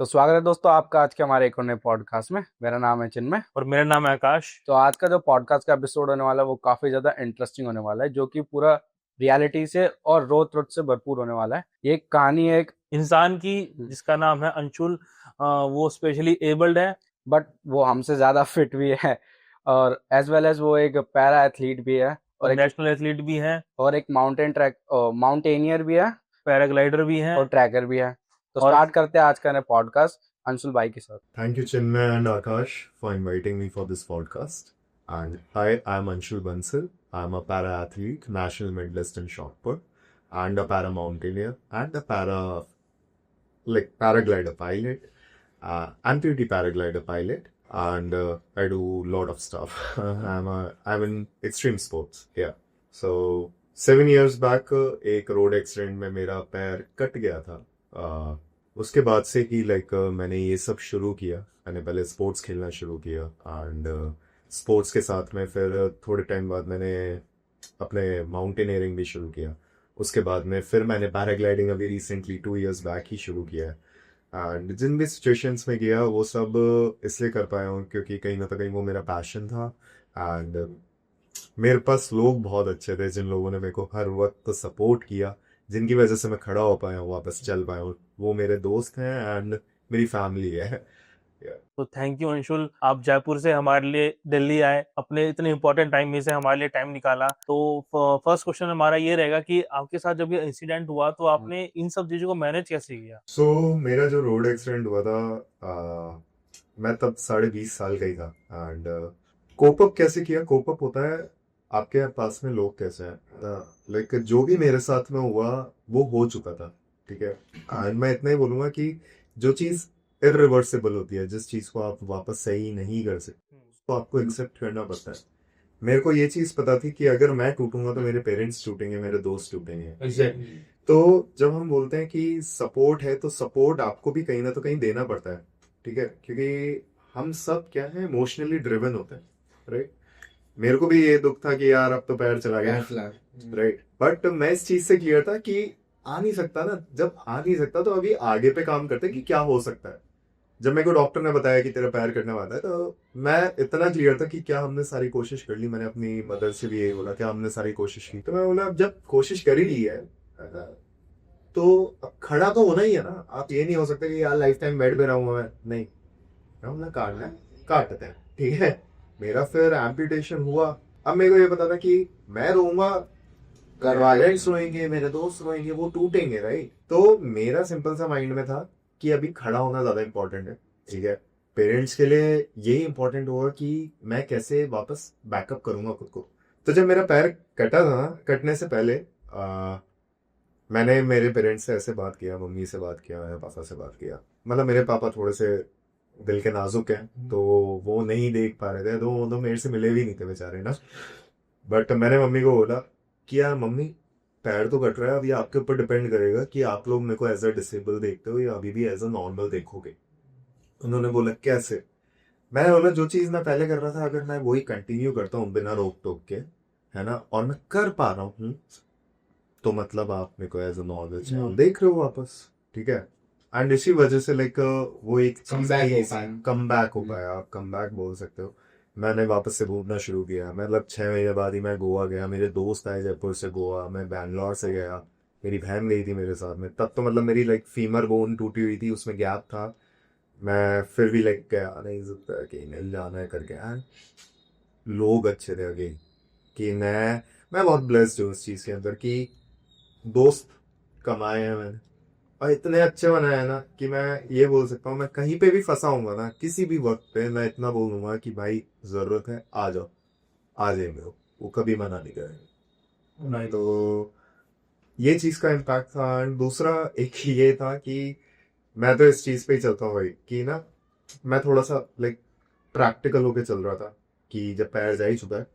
तो स्वागत है दोस्तों आपका आज के हमारे एक और नए पॉडकास्ट में। मेरा नाम है चिन्मय। और मेरा नाम है आकाश। तो आज का जो पॉडकास्ट का एपिसोड होने वाला है वो काफी ज्यादा इंटरेस्टिंग होने वाला है, जो कि पूरा रियलिटी से और रो ट्रुथ से भरपूर होने वाला है। ये एक कहानी है एक इंसान की जिसका नाम है अंशुल। वो स्पेशली एबल्ड है, बट वो हमसे ज्यादा फिट भी है और एज वेल एज वो एक पैरा एथलीट भी है और नेशनल एथलीट भी है, और एक माउंटेनियर भी है पैराग्लाइडर भी है और ट्रैकर भी है। तो और स्टार्ट करते हैं आज का नया पॉडकास्ट अंशुल भाई के साथ। Thank you, Chinmay and Akash, for inviting me for this podcast. And hi, I'm Anshul Bansal. I'm a para athlete, national medalist in shot put, and a para mountaineer, and a paraglider pilot, amputee paraglider pilot, and I do a lot of stuff. I'm in extreme sports. Yeah. So 7 years back, एक road accident में मेरा पैर cut गया था। उसके बाद से ही मैंने ये सब शुरू किया। मैंने पहले स्पोर्ट्स खेलना शुरू किया एंड स्पोर्ट्स के साथ में फिर थोड़े टाइम बाद मैंने अपने माउंटेनियरिंग भी शुरू किया। उसके बाद में फिर मैंने पैराग्लाइडिंग अभी रिसेंटली 2 years बैक ही शुरू किया है। एंड जिन भी सिचुएशंस में गया वो सब इसलिए कर पाया हूँ क्योंकि कहीं ना कहीं वो मेरा पैशन था। एंड मेरे पास लोग बहुत अच्छे थे जिन लोगों ने मेरे को हर वक्त सपोर्ट किया, जिनकी वजह से मैं खड़ा हो पाया हूँ, वापस चल पाया हूँ। वो मेरे दोस्त हैं एंड मेरी फैमिली है। तो थैंक यू अंशुल, आप जयपुर से हमारे लिए दिल्ली आए, अपने इतने इंपॉर्टेंट टाइम में से हमारे लिए टाइम निकाला। तो फर्स्ट क्वेश्चन हमारा ये रहेगा कि आपके साथ जब ये इंसिडेंट हुआ तो आपने इन सब चीजों को मैनेज कैसे किया? मेरा जो रोड एक्सीडेंट हुआ था, मैं तब 20.5 साल का ही था। एंड कोप अप कैसे किया? कोप अप होता है आपके पास में लोग कैसे हैं। जो भी मेरे साथ में हुआ वो हो चुका था, ठीक है। एंड मैं इतना ही बोलूंगा कि जो चीज इरिवर्सिबल होती है, जिस चीज को आप वापस सही नहीं कर सकते, उसको आपको एक्सेप्ट करना पड़ता है। मेरे को ये चीज पता थी कि अगर मैं टूटूंगा तो मेरे पेरेंट्स टूटेंगे, मेरे दोस्त टूटेंगे। तो जब हम बोलते हैं कि सपोर्ट है तो सपोर्ट आपको भी कहीं ना तो कहीं देना पड़ता है, ठीक है, क्योंकि हम सब क्या है, इमोशनली ड्रिवन होते हैं, राइट। मेरे को भी ये दुख था कि यार अब तो पैर चला गया, राइट। बट मैं इस चीज से क्लियर था कि आ नहीं सकता ना। जब आ नहीं सकता तो अभी आगे पे काम करते कि क्या हो सकता है। जब मेरे को डॉक्टर ने बताया कि तेरा पैर कटने वाला है तो मैं इतना क्लियर था कि क्या हमने सारी कोशिश कर ली। मैंने अपनी मदर से भी यही बोला क्या हमने सारी कोशिश की। तो मैं बोला अब जब कोशिश कर ही ली है तो अब खड़ा तो होना ही है ना। आप ये नहीं हो सकता कि यार लाइफ टाइम बेड पे रहूंगा मैं, नहीं। मैं बोला काटना है, काटते हैं, ठीक है। मेरा फिर एम्पुटेशन हुआ। अब मेरे को ये पता था कि मैं रोऊंगा, घर वाले रोएंगे, मेरे दोस्त रोएंगे, वो टूटेंगे, राइट। तो मेरा सिंपल सा माइंड में था कि अभी खड़ा होना ज्यादा इंपॉर्टेंट है, ठीक है। पेरेंट्स के लिए यही इंपॉर्टेंट होगा कि मैं कैसे वापस बैकअप करूंगा खुद को। तो जब मेरा पैर कटा था, कटने से पहले मैंने मेरे पेरेंट्स से ऐसे बात किया, मम्मी से बात किया, मेरे पापा से बात किया। मतलब मेरे पापा थोड़े से दिल के नाजुक हैं तो वो नहीं देख पा रहे थे, तो वो तो मेरे से मिले भी नहीं थे बेचारे ना। बट मैंने मम्मी को बोला कि यार मम्मी पैर तो कट रहा है, अब ये आपके ऊपर डिपेंड करेगा कि आप लोग मेरे को एज अ डिसेबल देखते हो या अभी भी एज अ नॉर्मल देखोगे। उन्होंने बोला कैसे? मैंने बोला जो चीज मैं पहले कर रहा था अगर मैं वही कंटिन्यू करता हूँ बिना रोक टोक के, है ना, और मैं कर पा रहा हूँ, तो मतलब आप मेरे को एज अ नॉर्मल देख रहे हो वापस, ठीक है। एंड इसी वजह से वो एक कम बैक हो पाया, आप कम बैक बोल सकते हो। मैंने वापस से घूमना शुरू किया। मतलब 6 महीने बाद ही मैं गोवा गया, मेरे दोस्त आए जयपुर से गोवा, मैं बैंगलोर से गया, मेरी बहन गई थी मेरे साथ में। तब तो मतलब मेरी फीमर बोन टूटी हुई थी, उसमें गैप था। मैं फिर भी गया, नहीं सकता कि नहीं जाना है करके। एंड लोग अच्छे थे अगे कि मैं बहुत ब्लेस्ड हूँ इस चीज़ के अंदर कि दोस्त कमाए हैं मैंने और इतने अच्छे बनाए हैं ना कि मैं ये बोल सकता हूँ मैं कहीं पे भी फंसा हूँगा ना, किसी भी वक्त पे मैं इतना बोलूँगा कि भाई जरूरत है आ जाओ, आ जाएंगे वो कभी मना नहीं करेंगे। नहीं तो ये चीज़ का इम्पैक्ट था। एंड दूसरा एक ये था कि मैं तो इस चीज़ पे ही चलता हूँ भाई कि ना मैं थोड़ा सा प्रैक्टिकल होके चल रहा था कि जब पैर जा ही चुका है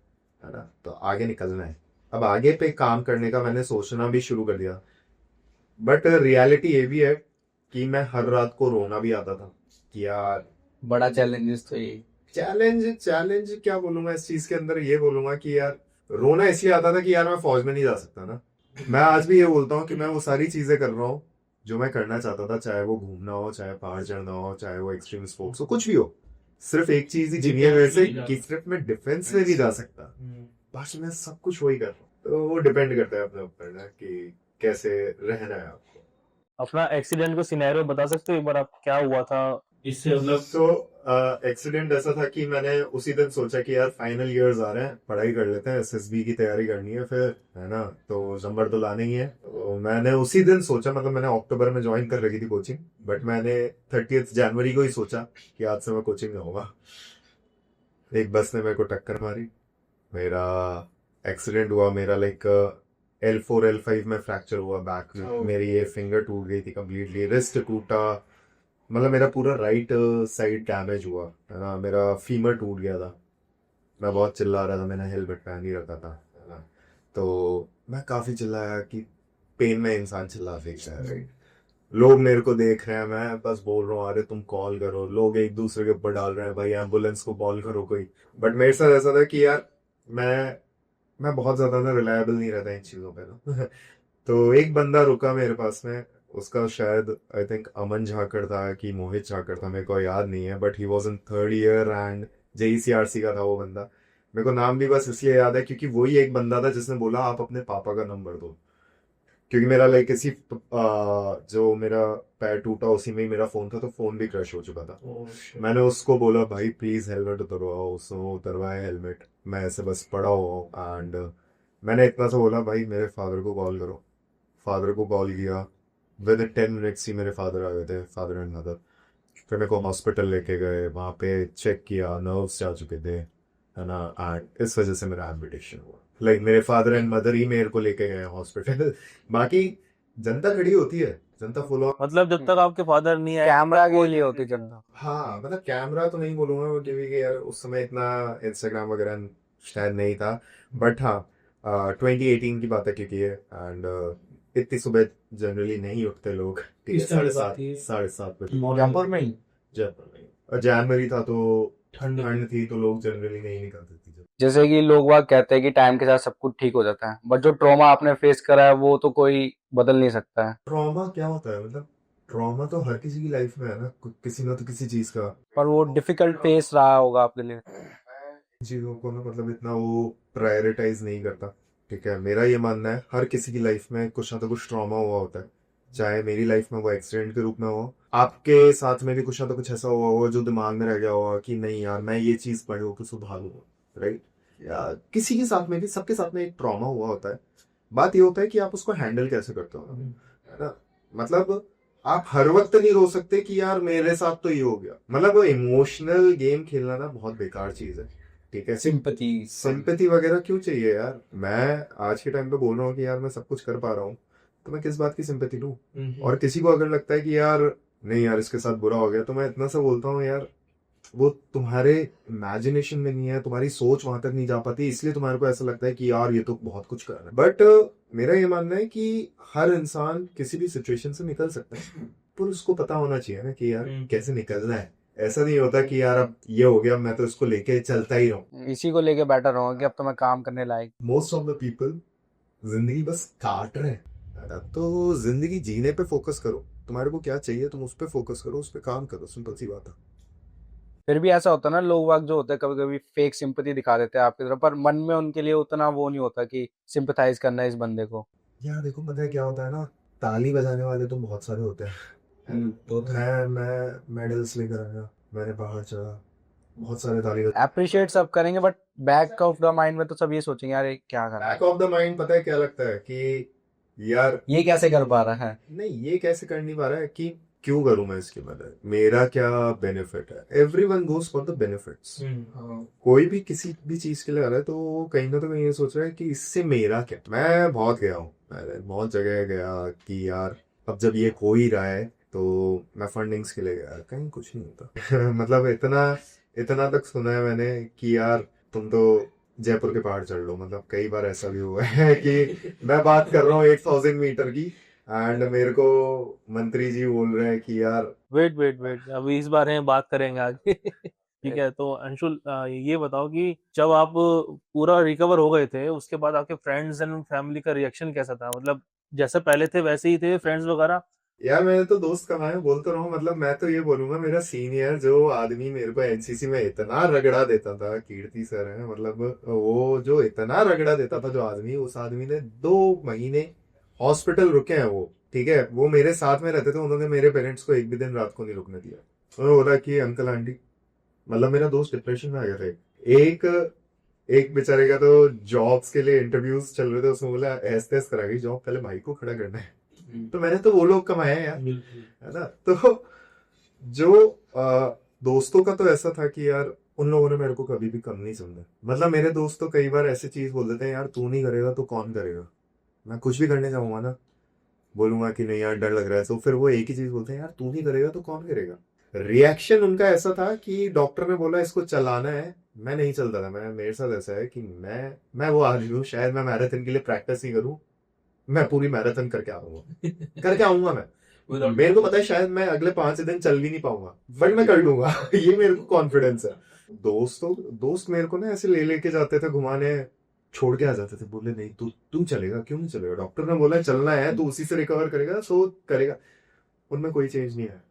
ना, तो आगे निकलना है। अब आगे पे काम करने का मैंने सोचना भी शुरू कर दिया। बट रियलिटी ये भी है कि मैं हर रात को रोना भी आता था कि यार बड़ा चैलेंजेस तो ये चैलेंज क्या बोलूंगा इस चीज के अंदर, ये बोलूंगा कि यार रोना इसलिए आता था कि यार मैं फौज में नहीं जा सकता ना। मैं आज भी ये बोलता हूँ कि मैं वो सारी चीजें कर रहा हूँ जो मैं करना चाहता था, चाहे वो घूमना हो, चाहे पहाड़ चढ़ना हो, चाहे वो एक्सट्रीम स्पोर्ट्स हो, कुछ भी हो, सिर्फ एक चीज ही जीनी है वैसे कि सिर्फ मैं डिफेंस में भी जा सकता, बस मैं सब कुछ वही कर रहा हूँ। तो वो डिपेंड करता है अपने ऊपर ना कि कैसे रहना है आपको। अपना एक्सीडेंट का सिनेरियो बता सकते हो एक बार, आप क्या हुआ था इससे, मतलब तो एक्सीडेंट ऐसा था कि मैंने उसी दिन सोचा कि यार फाइनल ईयर्स आ रहे हैं, पढ़ाई कर लेते हैं, एसएसबी की तैयारी करनी है फिर, है ना, तो नंबर तो लाने ही है। तो मैंने उसी दिन सोचा, मतलब मैंने अक्टूबर में ज्वाइन कर रखी थी कोचिंग, बट मैंने 30 जनवरी को ही सोचा कि आज से मैं कोचिंग जाऊंगा। एक बस ने मेरे को टक्कर मारी, मेरा एक्सीडेंट हुआ, मेरा लाइक L4 L5 में फ्रैक्चर हुआ बैक में, मेरी ये फिंगर टूट गई थी कम्प्लीटली, रिस्ट टूटा, मतलब मेरा पूरा राइट साइड डैमेज हुआ, है ना, मेरा फीमर टूट गया था। मैं बहुत चिल्ला रहा था, मैंने हेलमेट पहन ही रखा था, है ना, तो मैं काफी चिल्लाया कि पेन में इंसान चिल्ला सकता है, राइट। लोग मेरे को देख रहे हैं, मैं बस बोल रहा हूँ अरे तुम कॉल करो, लोग एक दूसरे के ऊपर डाल रहे हैं भाई एम्बुलेंस को कॉल करो कोई। बट मेरे साथ ऐसा था कि यार मैं बहुत ज्यादा ना रिलायबल नहीं रहता इन चीजों पे ना तो एक बंदा रुका मेरे पास में, उसका शायद आई थिंक अमन झाकड़ था कि मोहित झाकड़ था, मेरे को याद नहीं है, but he was in 3rd year and JECRC का था वो बंदा। मेरे को नाम भी बस इसलिए याद है क्योंकि वही एक बंदा था जिसने बोला आप अपने पापा का नंबर दो, क्योंकि मेरा लाइक इसी जो मेरा पैर टूटा उसी में ही मेरा फोन था, तो फोन भी क्रश हो चुका था। मैंने उसको बोला भाई प्लीज हेलमेट उतरवाओ, उसने उतरवाया हेलमेट, मैं ऐसे बस पड़ा हुआ एंड मैंने इतना सा बोला भाई मेरे फादर को कॉल करो। फादर को कॉल किया, विद 10 मिनट्स ही मेरे फादर आ गए थे, फादर एंड मदर। फिर मेरे को हॉस्पिटल लेके गए, वहाँ पे चेक किया, नर्व्स जा चुके थे, है ना, एंड इस वजह से मेरा एम्पुटेशन हुआ। लाइक मेरे फादर एंड मदर ही मेरे को लेके गए हॉस्पिटल बाकी जनता खड़ी होती है, जनता फुल ऑन, मतलब जब तक आपके फादर नहीं आए कैमरा के लिए होती जनता। हाँ मतलब कैमरा तो नहीं बोलूंगा मैं, क्योंकि यार उस समय इतना इंस्टाग्राम वगैरह शायद नहीं था, बट हाँ 2018 की बात है क्योंकि ये एंड इतनी सुबह जनरली नहीं उठते लोग, ठीक है, 7:30 बजे जयपुर में ही जयपुर में, और जनवरी था तो ठंड थी, तो लोग जनरली नहीं निकलते थे। जैसे कि लोग बाग कहते हैं कि टाइम के साथ सब कुछ ठीक हो जाता है, बट जो ट्रॉमा आपने फेस करा है वो तो कोई बदल नहीं सकता है। ट्रॉमा क्या होता है, मतलब ट्रॉमा तो हर किसी की लाइफ में है ना, किसी ना तो किसी चीज का। पर वो डिफिकल्ट फेस रहा होगा आपके लिए। चीजों को ना मतलब इतना वो प्रायोरिटाइज नहीं करता, ठीक है, मेरा ये मानना है हर किसी की लाइफ में कुछ ना तो कुछ ट्रॉमा हुआ होता है, चाहे मेरी लाइफ में वो एक्सीडेंट के रूप में हो, आपके साथ में भी कुछ ना तो कुछ ऐसा हुआ होगा जो दिमाग में रह गया होगा कि नहीं यार मैं ये चीज पढ़े हो तो सुधारूंगा, राइट। या किसी के साथ में भी, सबके साथ में एक ट्रॉमा हुआ होता है, बात ये होता है कि आप उसको हैंडल कैसे करते हो, है ना, मतलब आप हर वक्त नहीं रो सकते कि यार मेरे साथ तो ये हो गया, मतलब वो इमोशनल गेम खेलना ना बहुत बेकार चीज है, ठीक है। सिंपैथी वगैरह क्यों चाहिए यार, मैं आज के टाइम पे बोल रहा हूँ कि यार मैं सब कुछ कर पा रहा हूँ, तो मैं किस बात की सिंपैथी लूँ। और किसी को अगर लगता है कि यार नहीं यार इसके साथ बुरा हो गया, तो मैं इतना सा बोलता हूँ यार वो तुम्हारे इमेजिनेशन में नहीं है, तुम्हारी सोच वहां तक नहीं जा पाती, इसलिए तुम्हारे को ऐसा लगता है कि यार ये तो बहुत कुछ कर रहा है। बट मेरा ये मानना है कि हर इंसान किसी भी सिचुएशन से निकल सकता है, पर उसको पता होना चाहिए ना कि यार कैसे निकलना है। ऐसा नहीं होता कि यार अब ये हो गया मैं तो इसको लेके चलता ही रहूं, इसी को लेके बैठा रहूंगा कि अब तो मैं काम करने लायक। मोस्ट ऑफ द पीपल जिंदगी बस काट रहे हैं, तो जिंदगी जीने पे फोकस करो, तुम्हारे को क्या चाहिए तुम उस पर फोकस करो, उस पर काम करो, सिंपल सी बात है। फिर भी ऐसा होता है ना, लोग वाग जो होते हैं कभी कभी फेक सिंपैथी दिखा देते हैं आपकी तरफ, पर मन में उनके लिए उतना वो नहीं होता कि सिंपैथाइज करना है इस बंदे को। यार देखो पता है क्या होता है ना, ताली बजाने वाले तो बहुत सारे होते हैं, तो मैं मेडल्स लेकर आया, मैंने पहाड़ चढ़ा, बहुत सारे ताली बजा। अप्रिशिएट सब करेंगे, but back of the mind में तो सब ये सोचेंगे यार ये क्या कर रहा बैक ऑफ द माइंड पता है क्या लगता है कि यार है, ये कैसे कर पा रहा है। नहीं ये कैसे कर नहीं पा रहा है, कि क्यों करूं मैं इसकी मदद, मेरा क्या बेनिफिट है। Everyone goes for the benefits, कोई भी किसी भी चीज के लिए आ रहा है तो वो कहीं ना तो कहीं ये सोच रहा है कि इससे मेरा क्या। मैं बहुत गया हूँ, मैंने बहुत जगह गया कि यार अब जब ये हो ही रहा है तो मैं फंडिंग्स के लिए गया, कहीं कुछ नहीं होता मतलब इतना इतना तक सुना है मैंने कि यार तुम तो जयपुर के पहाड़ चढ़ लो, मतलब कई बार ऐसा भी हुआ है कि मैं बात कर रहा हूँ 8000 मीटर की एंड मेरे को मंत्री जी बोल रहे हैं कि यार वेट अभी इस बारे में बात करेंगे आगे ठीक है। तो अंशुल ये बताओ कि जब आप पूरा रिकवर हो गए थे उसके बाद आपके फ्रेंड्स एंड फैमिली का रिएक्शन कैसा था, मतलब जैसे पहले थे वैसे ही थे फ्रेंड्स वगैरह, यार मैंने तो दोस्त कमाए, बोल तो रहा हूँ। मतलब मैं तो ये बोलूंगा, मेरा सीनियर जो आदमी मेरे को एनसीसी में इतना रगड़ा देता था, कीर्ति सर है, मतलब वो जो इतना रगड़ा देता था जो आदमी, उस आदमी ने 2 महीने हॉस्पिटल रुके हैं वो, ठीक है। वो मेरे साथ में रहते थे, उन्होंने मेरे पेरेंट्स को एक भी दिन रात को नहीं रुकने दिया। उन्होंने बोला कि अंकल आंटी, मतलब मेरा दोस्त डिप्रेशन में आ गया था। एक एक बेचारे का तो जॉब्स के लिए इंटरव्यूज चल रहे थे, उसमें बोला ऐस तैस करा गई जॉब, पहले भाई को खड़ा करना है। तो मैंने तो वो लोग कमाए हैं यार, है ना। तो जो दोस्तों का तो ऐसा था कि यार उन लोगों ने मेरे को कभी भी कम नहीं समझा। मतलब मेरे दोस्त तो कई बार ऐसी चीज बोल देते हैं, यार तू नहीं करेगा तो कौन करेगा। मैं कुछ भी करने जाऊंगा ना, बोलूंगा कि नहीं यार डर लग रहा है, तो फिर वो एक ही चीज बोलते हैं, यार तू नहीं करेगा तो कौन करेगा। रिएक्शन उनका ऐसा था कि डॉक्टर ने बोला इसको चलाना है, मैं नहीं चलता था। मैं, मेरे साथ ऐसा है कि मैं वो आदमी हूँ, शायद मैं मैराथन के लिए प्रैक्टिस ही करूँ, मैं पूरी मैराथन करके आऊंगा, करके आऊंगा मैं। मेरे को पता है शायद मैं अगले 5 दिन चल भी नहीं पाऊंगा, बट मैं कर लूंगा। ये मेरे को कॉन्फिडेंस है। दोस्त मेरे को ना ऐसे ले लेके जाते थे घुमाने, छोड़ के आ जाते थे, बोले नहीं तू चलेगा, क्यों नहीं चलेगा, डॉक्टर ने बोला चलना है, तू उसी से रिकवर करेगा, सो करेगा। उनमें कोई चेंज नहीं है।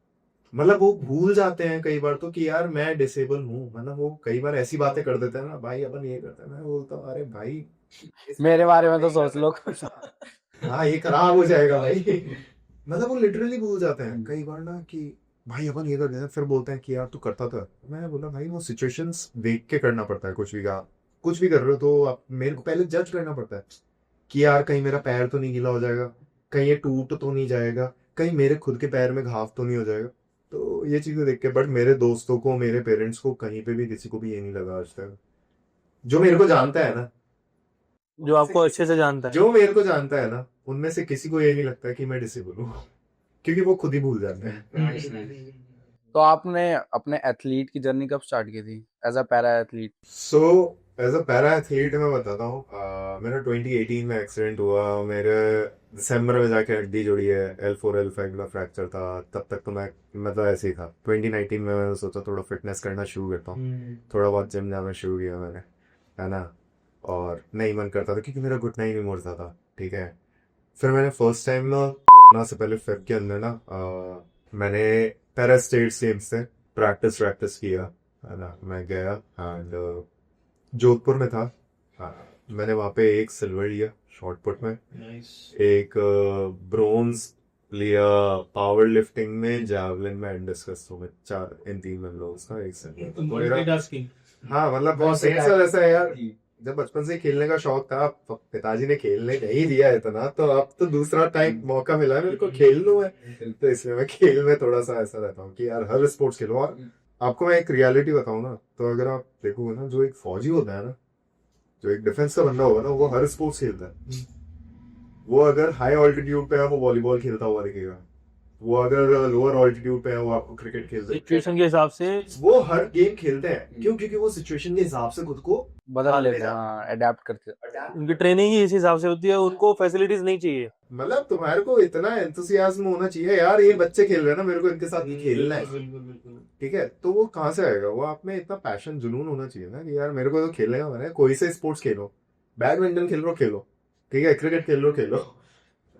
मतलब वो भूल जाते हैं कई बार तो कि यार मैं डिसेबल हूँ। मतलब वो कई बार ऐसी बातें कर देते हैं ना, भाई अपन ये करते हैं, मैं बोलता हूँ अरे भाई मेरे बारे में तो सोच लो। हाँ ये खराब हो जाएगा भाई। मतलब वो लिटरली भूल जाते हैं कई बार ना कि भाई अपन ये कर देते हैं, फिर बोलते हैं कि यार तू करता था। मैं बोला भाई वो सिचुएशंस देख के करना पड़ता है, कुछ भी कर रहे हो तो आप मेरे को पहले जज करना पड़ता है कि यार कहीं मेरा पैर तो नहीं गीला हो जाएगा, कहीं ये टूट तो नहीं जाएगा, कहीं मेरे खुद के पैर में घाव तो नहीं हो जाएगा। तो ये चीजें देख के, बट मेरे दोस्तों को, मेरे पेरेंट्स को कहीं पे भी किसी को भी ये नहीं लगा आज तक, जो मेरे को जानता है ना, जो आपको अच्छे से जानता है। जो मेरे को जानता है ना, उनमें से किसी को ये नहीं लगता कि मैं डिसेबल हूँ, क्योंकि वो खुद ही भूल जाते हैं। तो आपने अपने एथलीट की जर्नी कब स्टार्ट की थी as a para athlete? So as a para athlete मैं बताता हूँ, मेरा 2018 में एक्सीडेंट हुआ। मेरे दिसंबर में जाके हड्डी जुड़ी है, L4 L5 का फ्रैक्चर था। तब तक तो मैं मतलब ऐसे ही था। 2019 में मैंने सोचा थोड़ा फिटनेस करना शुरू करता हूँ, थोड़ा बहुत जिम जाना शुरू किया मैंने, है ना। और नहीं मन करता था क्योंकि मेरा घुटना ही नहीं मुड़ता था, ठीक है। फिर मैंने फर्स्ट टाइम ना कोरोना से पहले फेब के अंदर ना मैंने पैरा स्टेट गेम्स से प्रैक्टिस किया, है ना। मैं गया एंड जोधपुर में था। हाँ, मैंने वहाँ पे एक सिल्वर लिया शॉर्ट पुट में, एक ब्रोंज लिया पावर लिफ्टिंग में, जैवलिन में एंड डिस्कस में, इन 3 में उसका एक सिल्वर। हाँ मतलब बहुत सही सा ऐसा है यार। जब बचपन से खेलने का शौक था, पिताजी ने खेलने नहीं दिया इतना, तो अब तो दूसरा टाइम मौका मिला है मेरे को, खेल लूं मैं। तो इसलिए मैं खेल में थोड़ा सा ऐसा रहता हूँ कि यार हर स्पोर्ट्स खेलो। और आपको मैं एक रियलिटी बताऊं ना, तो अगर आप देखोगे ना, जो एक फौजी होता है ना, जो एक डिफेंस का बंदा होगा ना, वो हर स्पोर्ट्स खेलता है। वो अगर हाई ऑल्टीट्यूड पे है वो वॉलीबॉल खेलता हुआ दिखेगा, वो अगर लोअर ऑल्टीट्यूड पे है वो आपको क्रिकेट खेलते हैं। सिचुएशन के हिसाब से वो हर गेम खेलते हैं, क्यों? क्योंकि वो सिचुएशन के हिसाब से खुद को बदल लेते हैं, हाँ, अडेप्ट करते हैं। उनकी ट्रेनिंग ही इस हिसाब से होती है, उनको फैसिलिटीज नहीं चाहिए। मतलब तुम्हारे को इतना एंथुसियाज्म होना चाहिए, यार ये बच्चे खेल रहे हैं ना, मेरे को इनके साथ भी खेलना है, ठीक है। तो वो कहाँ से आएगा? वो आप में इतना पैशन, जुनून होना चाहिए ना कि यार मेरे को तो खेलने का मन है। कोई से स्पोर्ट्स खेलो, बैडमिंटन खेल लो खेलो, ठीक है, क्रिकेट खेल लो खेलो,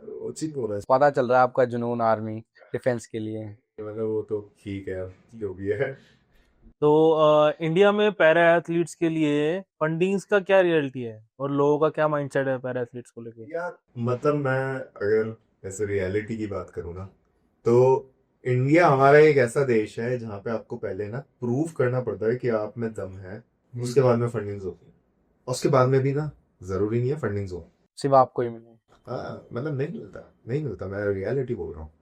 वो चीज होना है। पता चल रहा है आपका जुनून आर्मी डिफेंस के लिए। मतलब वो तो ठीक है जो भी है। तो इंडिया में पैरा एथलीट्स के लिए फंडिंग्स का क्या रियलिटी है और लोगों का क्या माइंडसेट है पैरा एथलीट्स को लेके? यार मतलब मैं अगर ऐसे रियलिटी की बात करूँ ना, तो इंडिया हमारा एक ऐसा देश है जहाँ पे आपको पहले ना प्रूव करना पड़ता है कि आप में दम है, उसके बाद में फंडिंग्स होती है। उसके बाद में भी ना जरूरी नहीं है फंडिंग्स हो, सिर्फ आपको ही मिले। हाँ मतलब नहीं मिलता, मैं रियलिटी बोल रहा हूँ।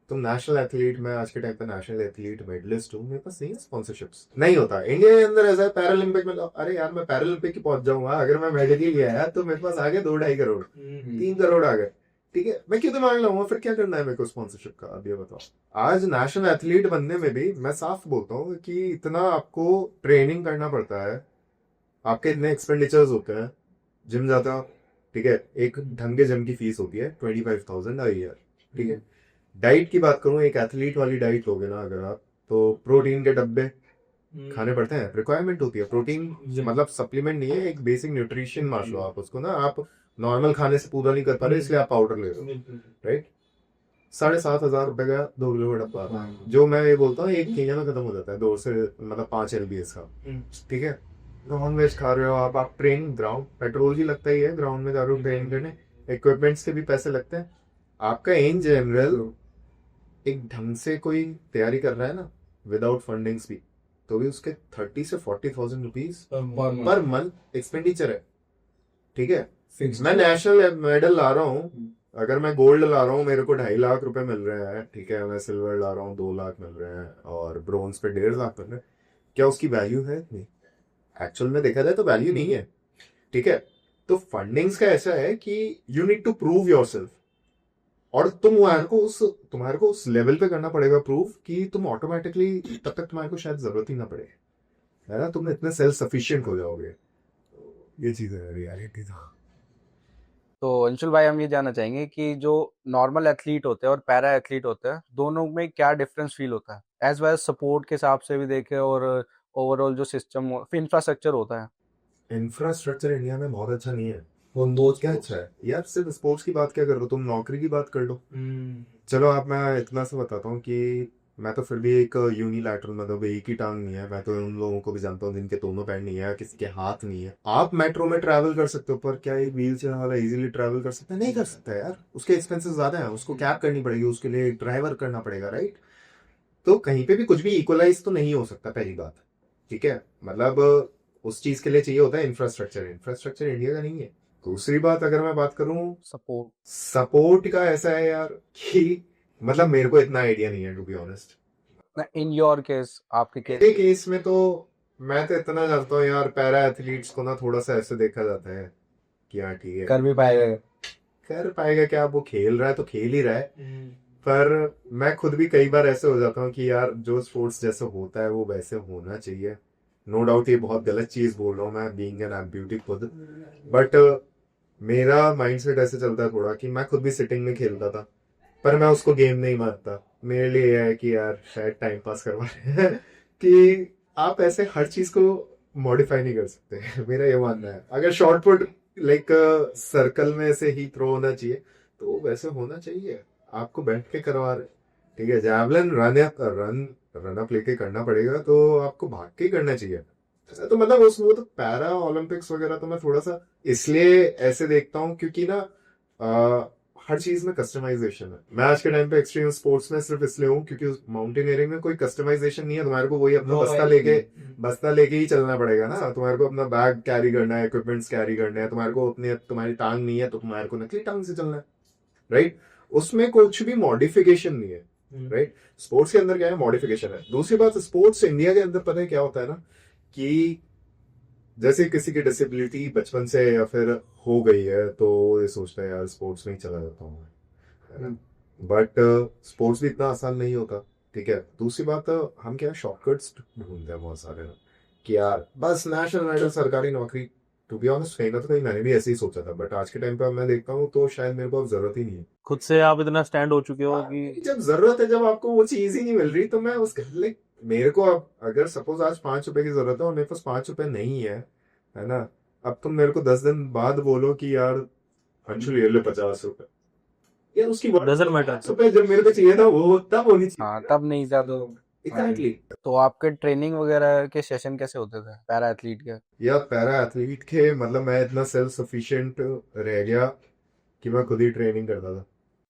तुम नेशनल एथलीट, मैं आज के टाइम पे नेशनल एथलीट मेडलिस्ट हूँ, मेरे पास नहीं है स्पॉन्सरशिप्स, नहीं होता। इंडिया के अंदर ऐसा है, पैरालंपिक में अरे यार मैं पैरालंपिक ही पहुंच जाऊंगा, अगर मैं मेडल ही लिया है तो मेरे पास आ गए 2-2.5 करोड़, 3 करोड़ आ गए, ठीक है। मैं क्यों दिमाग लाऊंगा? फिर क्या करना है मेरे को स्पॉन्सरशिप का? अब ये बताओ। आज नेशनल एथलीट बनने में भी मैं साफ बोलता हूँ कि इतना आपको ट्रेनिंग करना पड़ता है, आपके इतने एक्सपेंडिचर्स होते हैं, जिम जाते हो, ठीक है, एक ढंग के जिम की फीस होती है 25,000 a year, ठीक है। डाइट की बात करूं, एक एथलीट वाली डाइट लोगे ना अगर आप, तो प्रोटीन के डब्बे खाने पड़ते हैं, रिक्वायरमेंट होती है प्रोटीन, मतलब सप्लीमेंट नहीं है, एक बेसिक न्यूट्रिशन मान लो आप उसको ना। आप नॉर्मल खाने से पूरा नहीं कर पा रहे, इसलिए आप पाउडर ले रहे हो, राइट। 7,500 रुपए का 2 किलो का डब्बा आता है, जो मैं ये बोलता हूँ 1 महीने में खत्म हो जाता है, 2 से मतलब 5 LBS का। ठीक है, नॉन वेज खा रहे हो आप ट्रेनिंग ग्राउंड, पेट्रोल ही लगता ही है ग्राउंड में जा रहे हो ट्रेनिंग करने, इक्विपमेंट्स के भी पैसे लगते हैं। आपका इन जनरल एक ढंग से कोई तैयारी कर रहा है ना विदाउट फंडिंग्स भी, तो भी उसके 30 से 40,000 रुपीज पर मंथ एक्सपेंडिचर है। ठीक है, मैं नेशनल मेडल ला रहा हूँ, अगर मैं गोल्ड ला रहा हूँ मेरे को 2.5 लाख रुपए मिल रहे हैं। ठीक है, मैं सिल्वर ला रहा हूँ 2 लाख मिल रहे हैं, और ब्रोंज पे 1.5 लाख मिल रहे हैं। क्या उसकी वैल्यू है? नहीं, एक्चुअल में देखा जाए तो वैल्यू नहीं है। ठीक है, तो फंडिंग्स का ऐसा है कि you need to prove yourself, और तुम्हारे को उस लेवल पे करना पड़ेगा प्रूव कि तुम ऑटोमेटिकली तब तक तुम्हारे को शायद जरूरत ही ना पड़े, है ना, तुम इतने सेल्फ सफिशिएंट हो जाओगे। ये चीज है रियलिटी। तो अंशुल भाई, हम ये जानना चाहेंगे कि जो नॉर्मल एथलीट होते हैं और पैरा एथलीट होते हैं, दोनों में क्या डिफरेंस फील होता है, एज वेल सपोर्ट के हिसाब से भी देखें और ओवरऑल जो सिस्टम इंफ्रास्ट्रक्चर होता है। इंफ्रास्ट्रक्चर इंडिया में बहुत अच्छा नहीं है। वो दो क्या अच्छा है यार, सिर्फ स्पोर्ट्स की बात क्या कर रहे हो तुम, नौकरी की बात कर लो। चलो आप, मैं इतना सा बताता हूँ कि मैं तो फिर भी एक यूनिलैटरल, मतलब एक ही टांग नहीं है, मैं तो उन लोगों को भी जानता हूँ जिनके दोनों पैर नहीं है, किसी के हाथ नहीं है। आप मेट्रो में ट्रैवल कर सकते हो, पर क्या एक व्हील चेयर वाला इजीली ट्रैवल कर सकता है? नहीं कर सकता यार, उसके एक्सपेंसेस ज्यादा है, उसको कैब करनी पड़ेगी, उसके लिए ड्राइवर करना पड़ेगा, राइट। तो कहीं पे भी कुछ भी इक्वलाइज तो नहीं हो सकता, पहली बात। ठीक है, मतलब उस चीज के लिए चाहिए होता है इंफ्रास्ट्रक्चर, इंफ्रास्ट्रक्चर इंडिया का नहीं है। दूसरी बात, अगर मैं बात करूं सपोर्ट का, ऐसा है यार कि मतलब मेरे को इतना आइडिया नहीं है to be honest. In your case, आपके मेरे केस में तो मैं तो इतना जानता हूँ यार, पैरा एथलीट्स को ना थोड़ा सा ऐसे देखा जाता है कि हाँ ठीक है कर भी पाएगा। कर पाएगा क्या, वो खेल रहा है तो खेल ही रहा है। पर मैं खुद भी कई बार ऐसे हो जाता हूँ कि यार जो स्पोर्ट्स जैसे होता है वो वैसे होना चाहिए। नो डाउट ये बहुत गलत चीज बोल रहा हूँ मैं, बीइंग एन एम्प्यूटी खुद, बट मेरा माइंडसेट ऐसे चलता है थोड़ा कि मैं खुद भी सिटिंग में खेलता था, पर मैं उसको गेम नहीं मानता। मेरे लिए यह है कि यार शायद टाइम पास करवा रहे हैं कि आप ऐसे हर चीज को मॉडिफाई नहीं कर सकते। मेरा ये मानना है, अगर शॉर्ट पुट लाइक सर्कल में से ही थ्रो होना चाहिए तो वैसे होना चाहिए, आपको बैठ के करवा रहे। ठीक है, जैवलिन रन अप लेके करना पड़ेगा तो आपको भाग के करना चाहिए। तो मतलब उस वो तो पैरा ओलंपिक्स वगैरह तो मैं थोड़ा सा इसलिए ऐसे देखता हूँ क्योंकि ना हर चीज में कस्टमाइजेशन है। मैं आज के टाइम पे एक्सट्रीम स्पोर्ट्स में सिर्फ इसलिए हूँ क्योंकि माउंटेनियरिंग में कोई कस्टमाइजेशन नहीं है, तुम्हारे को वही अपना बस्ता लेके ही चलना पड़ेगा ना, तुम्हारे को अपना बैग कैरी करना है, इक्विपमेंट्स कैरी करना है, तुम्हारे को अपने तुम्हारी टांग नहीं है तो तुम्हारे को नकली टांग से चलना है, राइट। उसमें कुछ भी मॉडिफिकेशन नहीं है, राइट। स्पोर्ट्स के अंदर क्या है, मॉडिफिकेशन है। दूसरी बात, स्पोर्ट्स इंडिया के अंदर पता है क्या होता है ना, कि जैसे किसी की डिसेबिलिटी बचपन से या फिर हो गई है तो ये सोचता है यार स्पोर्ट्स में ही चला जाता हूँ मैं, बट स्पोर्ट्स भी इतना आसान नहीं होता। ठीक है, दूसरी बात, हम क्या शॉर्टकट्स ढूंढते हैं बहुत सारे ना, कि यार बस नेशनल मेडल, सरकारी नौकरी। टू बी ऑनेस्ट कहीं ना तो कहीं मैंने भी ऐसे ही सोचा था, बट आज के टाइम पे मैं देखता हूँ तो शायद मेरे को अब जरूरत ही नहीं है। खुद से आप इतना स्टैंड हो चुके हो कि जब जरूरत है, जब आपको वो चीज ही नहीं मिल रही तो मैं उसके लाइक, मेरे को अब अगर सपोज आज 5 रुपए की जरूरत है और मेरे पास 5 रुपए नहीं है ना, अब तुम मेरे को 10 दिन बाद बोलो कि यार अंशुल ये ले 50 रुपए, यार उसकी डजंट मैटर। 50 रुपए जब मेरे को चाहिए था वो तब होनी चाहिए। हाँ, तब नहीं था तो एग्जैक्टली। तो आपके ट्रेनिंग वगैरह के सेशन कैसे होते थे पैरा एथलीट के? यार पैरा एथलीट के मतलब मैं इतना सेल्फ सफिशिएंट रह गया कि मैं खुद ही ट्रेनिंग करता था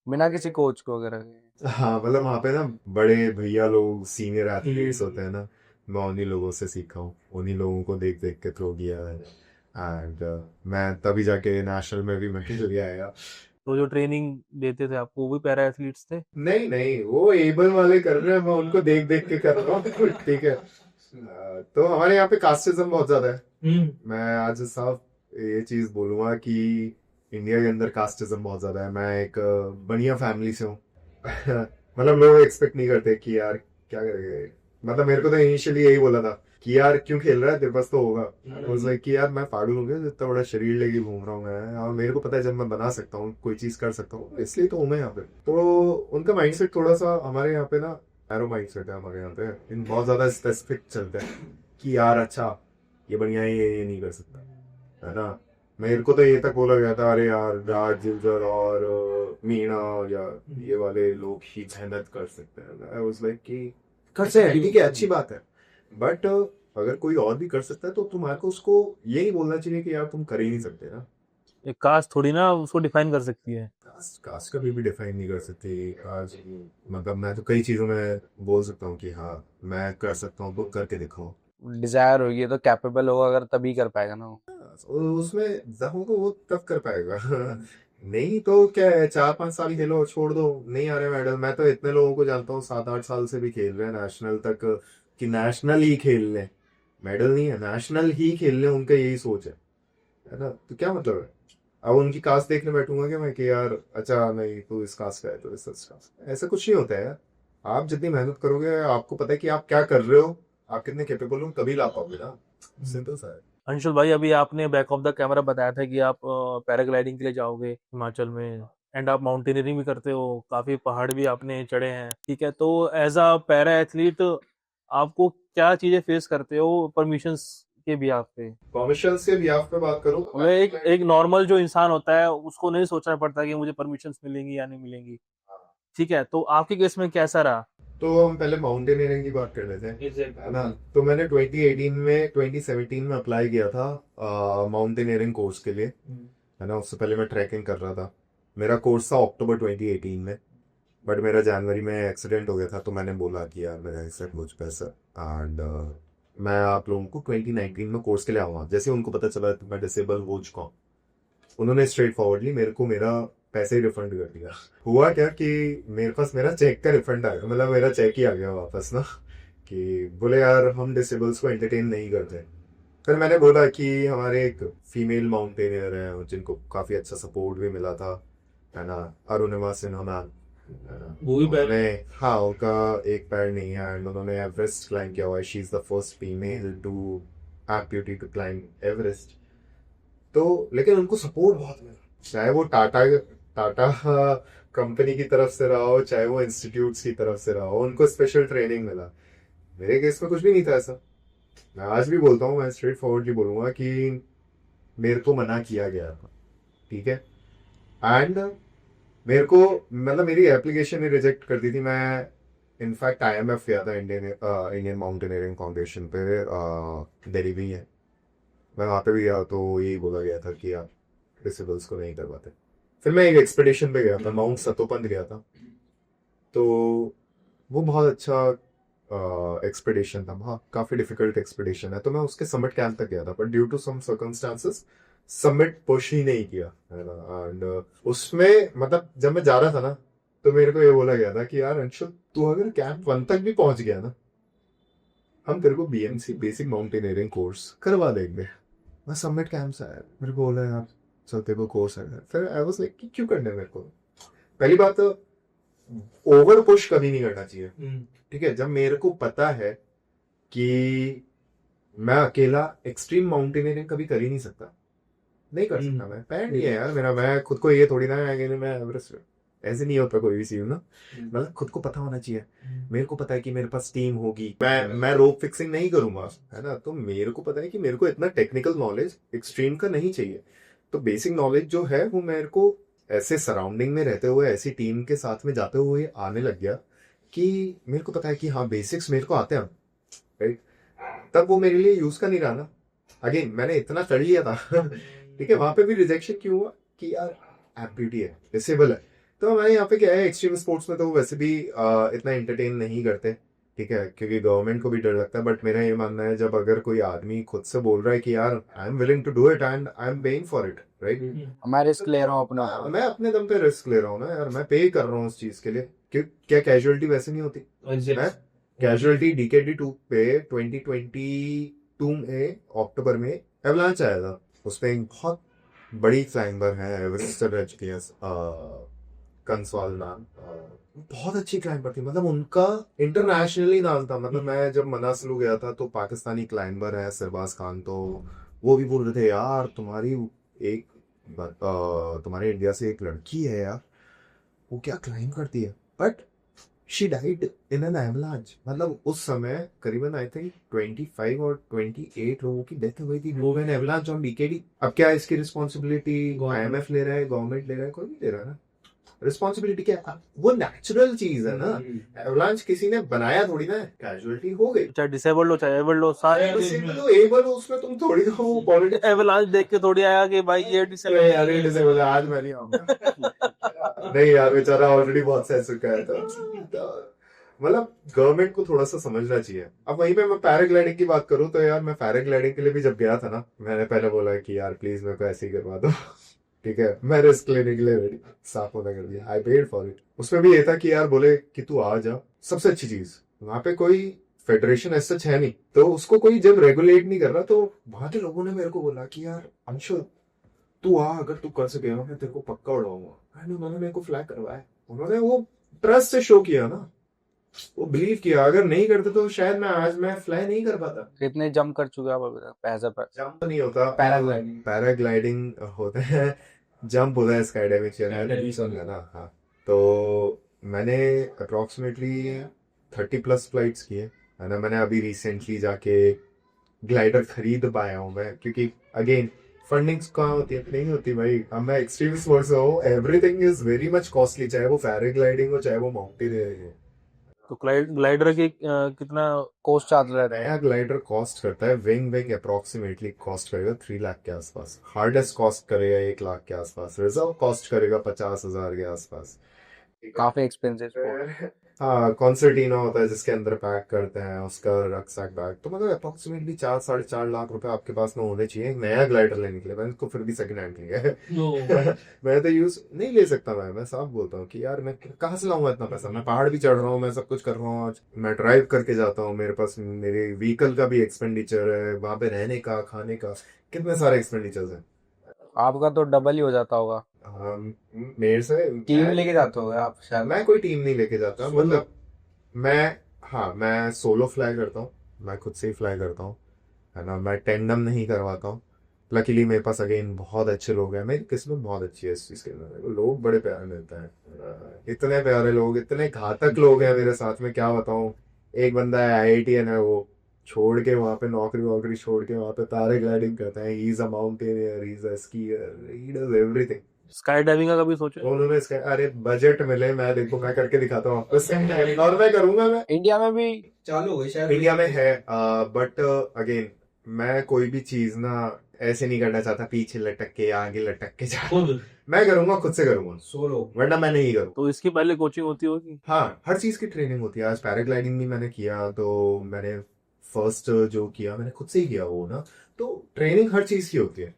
बिना किसी कोच को वगैरह के? हाँ, मतलब वहाँ पे ना बड़े भैया लोग सीनियर एथलीट्स होते हैं ना, मैं उन्हीं लोगों से सीखा हूँ, उन्हीं लोगों को देख देख के थ्रो किया है, एंड मैं तभी जाके नेशनल में भी मेडल ले आया। तो जो ट्रेनिंग देते थे आपको वो भी पैरा एथलीट्स थे? नहीं नहीं, वो एबल वाले कर रहे हैं, मैं उनको देख देख के कर रहा हूँ। ठीक है, तो हमारे यहाँ पे कास्टिज्म बहुत ज्यादा है। मैं आज साफ ये चीज बोलूंगा कि इंडिया के अंदर कास्टिज्म बहुत ज्यादा है। मैं एक बढ़िया फैमिली से हूँ। मतलब लोग एक्सपेक्ट नहीं करते कि यार क्या करेगा, मतलब मेरे को तो इनिशियली यही बोला था कि यार क्यों खेल रहा है, तेरे पास तो होगा। लाइक कि यार मैं पागल हो गया, इतना बड़ा शरीर लेके घूम रहा हूँ मैं, और मेरे को पता है जब मैं बना सकता हूँ कोई चीज कर सकता हूँ, इसलिए तो हूँ मैं यहाँ पे। तो उनका माइंडसेट थोड़ा सा हमारे यहाँ पे ना एरो माइंडसेट है, हमारे यहाँ पे इन बहुत ज्यादा स्पेसिफिक चलते हैं कि यार अच्छा ये बढ़िया है, ये नहीं कर सकता, है ना। मेरे को तो ये तक बोला गया था, अरे यार राज जिंजर और मीना या ये वाले लोग ही मेहनत कर सकते हैं। आई वाज लाइक कि कर सकते हैं, ठीक है, अच्छी बात है, बट अगर कोई और भी कर सकता है तो तुम्हारे को उसको ये नहीं बोलना चाहिए कि यार तुम कर ही नहीं सकते ना। एक कास्ट थोड़ी ना उसको डिफाइन कर सकती है। कास्ट कभी भी डिफाइन नहीं कर सकती आज। मतलब मैं तो कई चीजों में बोल सकता हूँ कि हाँ मैं कर सकता हूँ, तो करके दिखाओ। डिजायर होगी तो कैपेबल होगा, अगर तभी कर पाएगा ना वो। उसमें जब होगा वो तब कर पाएगा। नहीं तो क्या है, 4-5 साल खेलो छोड़ दो, नहीं आ रहे मेडल। मैं तो इतने लोगों को जानता हूँ 7-8 साल से भी खेल रहे हैं नेशनल तक, कि नेशनल ही खेल लें, मेडल नहीं है नेशनल ही खेल लें, उनका यही सोच है ना। तो क्या मतलब है, अब उनकी कास्ट देखने बैठूंगा क्या मैं कि यार अच्छा नहीं तू इस कास्ट का है तो इस कास्ट, ऐसा कुछ नहीं होता है यार। आप जितनी मेहनत करोगे, आपको पता है कि आप क्या कर रहे हो, आप कितने कैपेबल हो, तभी ला पाओगे ना। सिंपल सा है। अंशुल भाई, अभी आपने बैक ऑफ द कैमरा बताया था कि आप पैराग्लाइडिंग के लिए जाओगे हिमाचल में, एंड आप माउंटेनियरिंग भी करते हो, काफी पहाड़ भी आपने चढ़े हैं, ठीक है। तो एज अ पैरा एथलीट आपको क्या चीजें फेस करते हो परमिशंस के बिहाफ पे? कॉमर्शियल्स के बिहाफ पे बात करूँ, मतलब एक नॉर्मल जो इंसान होता है उसको नहीं सोचना पड़ता कि मुझे परमिशंस मिलेंगी या नहीं मिलेंगी, ठीक है। तो आपके केस में कैसा रहा? तो हम पहले माउंटेनियरिंग की बात कर लेते हैं, है ना। तो मैंने 2017 में अप्लाई किया था माउंटेनियरिंग कोर्स के लिए, है ना। उससे पहले मैं ट्रैकिंग कर रहा था। मेरा कोर्स था अक्टूबर 2018 में, बट मेरा जनवरी में एक्सीडेंट हो गया था, तो मैंने बोला कि यार मेरा एक्सीडेंट मुझ पे सर, एंड मैं आप लोगों को 2019 में कोर्स के लिए आऊँगा। जैसे उनको पता चला कि मैं डिसेबल हो चुका हूँ, उन्होंने स्ट्रेट फॉरवर्डली मेरे को मेरा पैसे ही रिफंड कर दिया। हुआ क्या कि मेरे पास मेरा चेक का रिफंड आ गया, मतलब मेरा चेक ही आ गया वापस ना, कि बोले यार हम डिसेबल्स को एंटरटेन नहीं करते। फिर मैंने बोला कि हमारे एक फीमेल माउंटेनियर है जिनको काफी अच्छा सपोर्ट भी मिला था, है ना, अरुणिमा सिन्हा मैम, है ना। वो भी उन्होंने, हाँ उनका एक पैर नहीं है एंड उन्होंने एवरेस्ट क्लाइम किया हुआ है। She is the first female to have beauty to climb Everest. तो लेकिन उनको सपोर्ट बहुत मिला, चाहे वो टाटा टाटा कंपनी की तरफ से रहा हो, चाहे वो इंस्टीट्यूट्स की तरफ से रहा हो, उनको स्पेशल ट्रेनिंग मिला। मेरे केस में कुछ भी नहीं था ऐसा। मैं आज भी बोलता हूँ, मैं स्ट्रेट फॉरवर्डली बोलूंगा कि मेरे को मना किया गया था, ठीक है। एंड मेरे को, मतलब मेरी एप्लीकेशन ही रिजेक्ट कर दी थी। मैं इनफैक्ट IMF गया था, इंडियन माउंटेनियरिंग फाउंडेशन पे, दिल्ली भी है। मैं वहाँ पे भी गया तो यही बोला गया था कि आप डिसेबल्स को नहीं करवाते। फिर मैं एक एक्सपेडिशन पे गया था, माउंट सतोपंथ गया था। तो वो बहुत अच्छा एक्सपेडिशन था, हाँ काफी डिफिकल्ट एक्सपेडिशन है। तो मैं उसके समिट कैंप तक गया था, but due to some circumstances summit push ही नहीं किया, है ना। एंड उसमें मतलब जब मैं जा रहा था ना, तो मेरे को ये बोला गया था कि यार अंशुल तू अगर कैंप 1 तक भी पहुंच गया ना, हम तेरे को BMC बेसिक माउंटेनियरिंग कोर्स करवा देंगे। मैं सबमिट कैंप से आया, मेरे को बोला यार चल तेरे को कोर्स है। फिर आई वाज लाइक कि क्यों करना है मेरे को। पहली बात तो ओवर पुश कभी नहीं करना चाहिए, ठीक है। जब मेरे को पता है कि मैं अकेला एक्सट्रीम माउंटेनियरिंग कभी कर ही नहीं सकता, नहीं कर सकता, मैं पैर नहीं है यार मेरा। मैं खुद को ये थोड़ी ना है कि मैं एवरेस्ट, ऐसे नहीं होता कोई भी चीज ना। मतलब खुद को पता होना चाहिए। मेरे को पता है कि मेरे पास टीम होगी, मैं रोप फिक्सिंग नहीं करूंगा, है ना। तो मेरे को पता है कि मेरे को इतना टेक्निकल नॉलेज एक्सट्रीम का नहीं चाहिए। तो बेसिक नॉलेज जो है वो मेरे को ऐसे सराउंडिंग में रहते हुए, ऐसी टीम के साथ में जाते हुए आने लग गया कि मेरे को पता है कि हाँ बेसिक्स मेरे को आते हैं, राइट। तब वो मेरे लिए यूज का नहीं रहा ना। अगेन मैंने इतना कर लिया था ठीक है, वहां पे भी रिजेक्शन क्यों हुआ कि यार एम्प्यूटी है, डिसेबल है। तो हमारे यहाँ पे क्या है, एक्सट्रीम स्पोर्ट्स में तो वैसे भी इतना एंटरटेन नहीं करते, ठीक है, क्योंकि गवर्नमेंट को भी डर लगता है। बट मेरा ये मानना है जब अगर कोई आदमी खुद से बोल रहा है कि यार I am willing to do it and I am paying for it, right. मैं रिस्क ले रहा हूँ अपना। मैं अपने दम पे रिस्क ले रहा हूँ ना यार, मैं पे कर रहा हूँ उस चीज के लिए। क्या कैजुअलिटी वैसे नहीं होती। मैं कैजुअलिटी DKD2 पे 2022 में अक्टूबर में एवलांच आया था। उसमें एक बहुत बड़ी क्लाइंबर है एवरेस्ट रच के, कंसवाल नाम, बहुत अच्छी क्लाइंबर थी। मतलब उनका इंटरनेशनली नाम था। मतलब मैं जब मनासलू गया था तो पाकिस्तानी क्लाइंबर है सरबाज खान, तो वो भी बोल रहे थे यार तुम्हारी एक तुम्हारे इंडिया से एक लड़की है यार, वो क्या क्लाइंब करती है। But she died in an avalanche. मतलब उस समय करीबन आई थिंक 25 और 28 लोगों की डेथ हो गई थी वो एन एवलांच ऑन बीकेडी। अब क्या इसकी रिस्पॉन्सिबिलिटी आईएमएफ ले रहा है, गवर्नमेंट ले रहा है? कोई नहीं ले रहा ना। रिस्पॉन्सिबिलिटी क्या है? वो नेचुरल चीज है ना, एवलांच किसी ने बनाया थोड़ी ना, कैजुअलिटी हो गई। चाहे डिसेबल्ड हो चाहे एबल्ड हो, सारे एबल हो उसमें तुम थोड़ी ना वो पॉलिटिक्स। एवलांच देख के थोड़ी आया कि भाई ये डिसेबल्ड यार ये डिसेबल आज मैं नहीं आऊंगा। नहीं यार बेचारा ऑलरेडी बहुत सह चुका है तो मतलब गवर्नमेंट को थोड़ा सा समझना चाहिए। अब वहीं पे मैं पैराग्लाइडिंग की बात करूं तो यार मैं पैराग्लाइडिंग के लिए भी जब गया था ना, मैंने पहले बोला कि यार प्लीज मेरे को ऐसे ही करवा दो। ठीक है, मैं रिस्क लेने के लिए रेडी, साफ होना कर दिया, आई पेड फॉर इट। उसमें भी ये था कि यार बोले कि तू आ जा। सबसे अच्छी चीज वहां पे कोई फेडरेशन ऐसा है नहीं, तो उसको कोई जब रेगुलेट नहीं कर रहा, तो वहां के लोगों ने मेरे को बोला कि यार अंशुल तू आ, अगर तू कर सके मैं तेरे को पक्का उड़ाऊंगा। उन्होंने मेरे को फ्लैग करवाया, उन्होंने वो ट्रस्ट से शो किया ना, वो बिलीव किया। अगर नहीं करते तो शायद मैं फ्लाई नहीं कर पाता। कितने जंप कर चुके आप अभी तक एज अ जंप नहीं होता, पैराग्लाइडिंग? पैराग्लाइडिंग होता है, जंप होता है स्काई डाइविंग है ना। हाँ, तो मैंने अप्रोक्सीमेटली 30 प्लस फ्लाइट्स किए है ना। मैंने अभी रिसेंटली जाके ग्लाइडर खरीद पाया हूँ मैं, क्योंकि अगेन फंडिंग्स कहाँ होती है? नहीं होती भाई। अब मैं एक्सट्रीम स्पोर्ट्स हूँ, everything is very much costly, चाहे वो पैराग्लाइडिंग हो चाहे वो माउंटेनियरिंग हो। तो ग्लाइडर की कितना कोस्ट चार्ज रहता है? नया ग्लाइडर कॉस्ट करता है, विंग अप्रोक्सीमेटली कॉस्ट करेगा 3 लाख के आसपास, हार्डेस्ट कॉस्ट करेगा 1 लाख के आसपास, रिजर्व कॉस्ट करेगा 50,000 के आसपास। काफी एक्सपेंसिव स्पोर्ट। हाँ, कॉन्सर्टीना होता है जिसके अंदर पैक करते हैं उसका रक्सैक बैग, तो मतलब अप्रोक्सीमेटली 4-4.5 लाख रुपए आपके पास में होने चाहिए एक नया ग्लाइडर लेने के लिए। मैंने इसको फिर भी सेकंड हैंड लिया है। मैं तो यूज नहीं ले सकता। मैं साफ बोलता हूँ कि यार मैं कहाँ से लाऊंगा इतना पैसा? मैं पहाड़ भी चढ़ रहा हूँ, मैं सब कुछ कर रहा हूँ, आज मैं ड्राइव करके जाता हूँ, मेरे पास मेरे व्हीकल का भी एक्सपेंडिचर है, वहां पे रहने का, खाने का, कितने सारे एक्सपेंडिचर्स हैं। आपका तो डबल ही हो जाता होगा। मेरे से टीम लेके जाते हो आप शायद? मैं कोई टीम नहीं लेके जाता, मतलब मैं, हाँ मैं सोलो फ्लाई करता हूँ, मैं खुद से ही फ्लाई करता हूँ है ना। मैं टेंडम नहीं करवाता हूँ। लकीली मेरे पास अगेन बहुत अच्छे लोग हैं, मेरी किस्मत बहुत अच्छी है इस चीज़ के अंदर। लोग बड़े प्यारे मिलते हैं, इतने प्यारे लोग, इतने घातक लोग हैं मेरे साथ में, क्या बताऊँ। एक बंदा है IITN है, वो छोड़ के वहाँ पे नौकरी वोकरी छोड़ के वहाँ पे पैराग्लाइडिंग करता है। He is a mountaineer, he is a skier, he does everything. Sky diving का कभी सोचा? उन्होंने इसका, अरे बजट मिले मैं देखो मैं करके दिखाता हूँ आपको स्काई डाइविंग, और मैं करूंगा। मैं इंडिया में भी चालू हो गई शायद। इंडिया में है, बट अगेन मैं कोई भी चीज ना ऐसे नहीं करना चाहता, पीछे लटक के आगे लटक के जा। खुद मैं करूंगा, खुद से करूंगा, सोलो। वरना मैं नहीं करूँ। तो इसकी पहले कोचिंग होती होगी? हाँ, हर चीज की ट्रेनिंग होती है। आज पैराग्लाइडिंग भी मैंने किया, तो मैंने फर्स्ट जो किया मैंने खुद से ही किया वो ना, तो ट्रेनिंग हर चीज की होती है।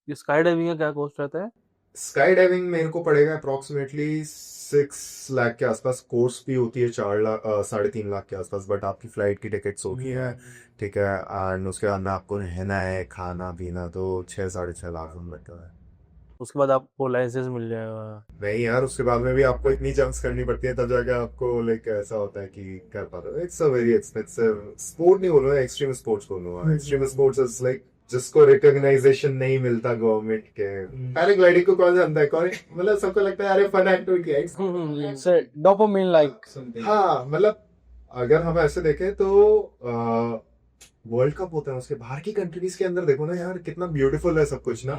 ये स्काई डाइविंग का क्या कॉस्ट रहता है? स्काई डाइविंग मेरे को पड़ेगा अप्रोक्सीमेटली 6 लाख के आसपास। कोर्स भी होती है 3.5 लाख के आसपास, बट आपकी फ्लाइट की टिकट्स होती है, ठीक है, एंड उसके बाद में आपको रहना है, खाना पीना, तो 6-6.5 लाख में बैठा है। उसके बाद आपको लाइसेंस मिल जाएगा? नहीं यार, उसके बाद में भी आपको इतनी जंप्स करनी पड़ती है, तब जाके आपको लाइक ऐसा होता है कि कर पाते हो। It's a very expensive sport, नहीं बोलूंगा एक्सट्रीम स्पोर्ट्स बोलूंगा। एक्सट्रीम स्पोर्ट्स इज लाइक जिसको रिकॉग्नाइजेशन नहीं मिलता गवर्नमेंट के। पैराग्लाइडिंग को कौन जानता है? कौन, मतलब सबको लगता है अरे फन एक्टिविटी है। It's dopamine like. हाँ, मतलब अगर हम ऐसे देखें तो वर्ल्ड कप होता है, उसके बाहर की कंट्रीज के अंदर देखो ना यार, कितना ब्यूटीफुल है सब कुछ ना।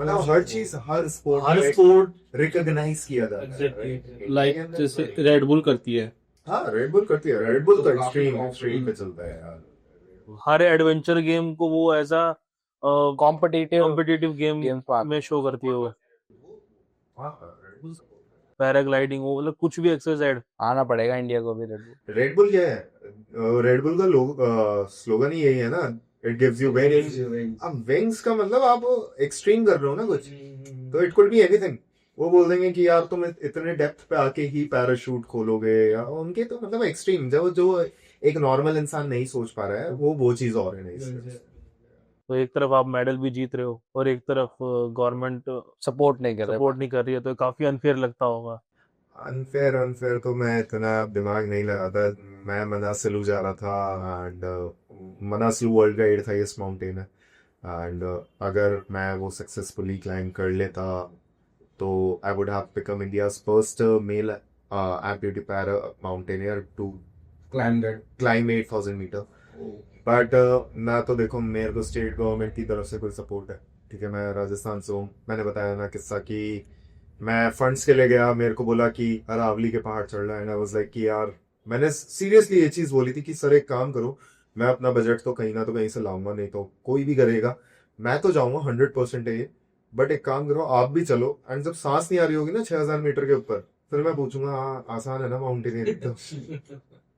मतलब हर चीज, हर स्पोर्ट रिकॉग्नाइज किया जाता है। लाइक जैसे रेड बुल करती है। हाँ, रेड बुल करती है। रेड बुल तो एक्सट्रीम पे चलता है यार। हर एडवेंचर गेम को वो ऐसा कॉम्पिटिटिव गेम गेम्स में शो करती है वो। हाँ, पैराग्लाइडिंग हो, मतलब कुछ भी एक्सरसाइज। आना पड़ेगा इंडिया को भी। रेड रेड बुल क्या है? रेड बुल का स्लोगन ही यही है ना, इट गिव्स यू विंग्स। अब विंग्स का मतलब आप एक्सट्रीम कर रहे हो ना कुछ, तो इट कुड बी एनीथिंग। वो बोल देंगे कि यार तुम इतने डेप्थ पे आके ही पैराशूट खोलोगे, या उनके तो मतलब एक्सट्रीम, जो एक नॉर्मल इंसान नहीं सोच पा रहा है, वो चीज और है नहीं। तो एक तरफ आप मेडल भी जीत रहे हो और एक तरफ गवर्नमेंट सपोर्ट नहीं कर रही है, तो काफी अनफेयर लगता होगा। अनफेयर तो मैं इतना दिमाग नहीं लगाता। मैं मनासलू जा रहा था, एंड मनासलू वर्ल्ड का 8th माउंटेन है, एंड अगर मैं वो सक्सेसफुली क्लाइंब कर लेता तो I would have become India's first male amputee para mountaineer to climb that. Climb 8000 metre. But ना तो देखो मेरे को स्टेट गवर्नमेंट की तरफ से कोई सपोर्ट है, ठीक है। मैं राजस्थान से हूँ, मैंने बताया ना किस्सा कि मैं फंड्स के लिए गया, मेरे को बोला कि अरावली के पहाड़ चढ़ रहा है, आई वाज लाइक कि यार, मैंने सीरियसली ये चीज बोली थी कि सर एक काम करो, मैं अपना बजट तो कहीं ना तो कहीं से लाऊंगा, नहीं तो कोई भी करेगा, मैं तो जाऊंगा 100% है ये, बट एक काम करो आप भी चलो, एंड जब सांस नहीं आ रही होगी ना 6000 मीटर के ऊपर, फिर मैं पूछूंगा हाँ आसान है ना माउंटेनियरिंग तो।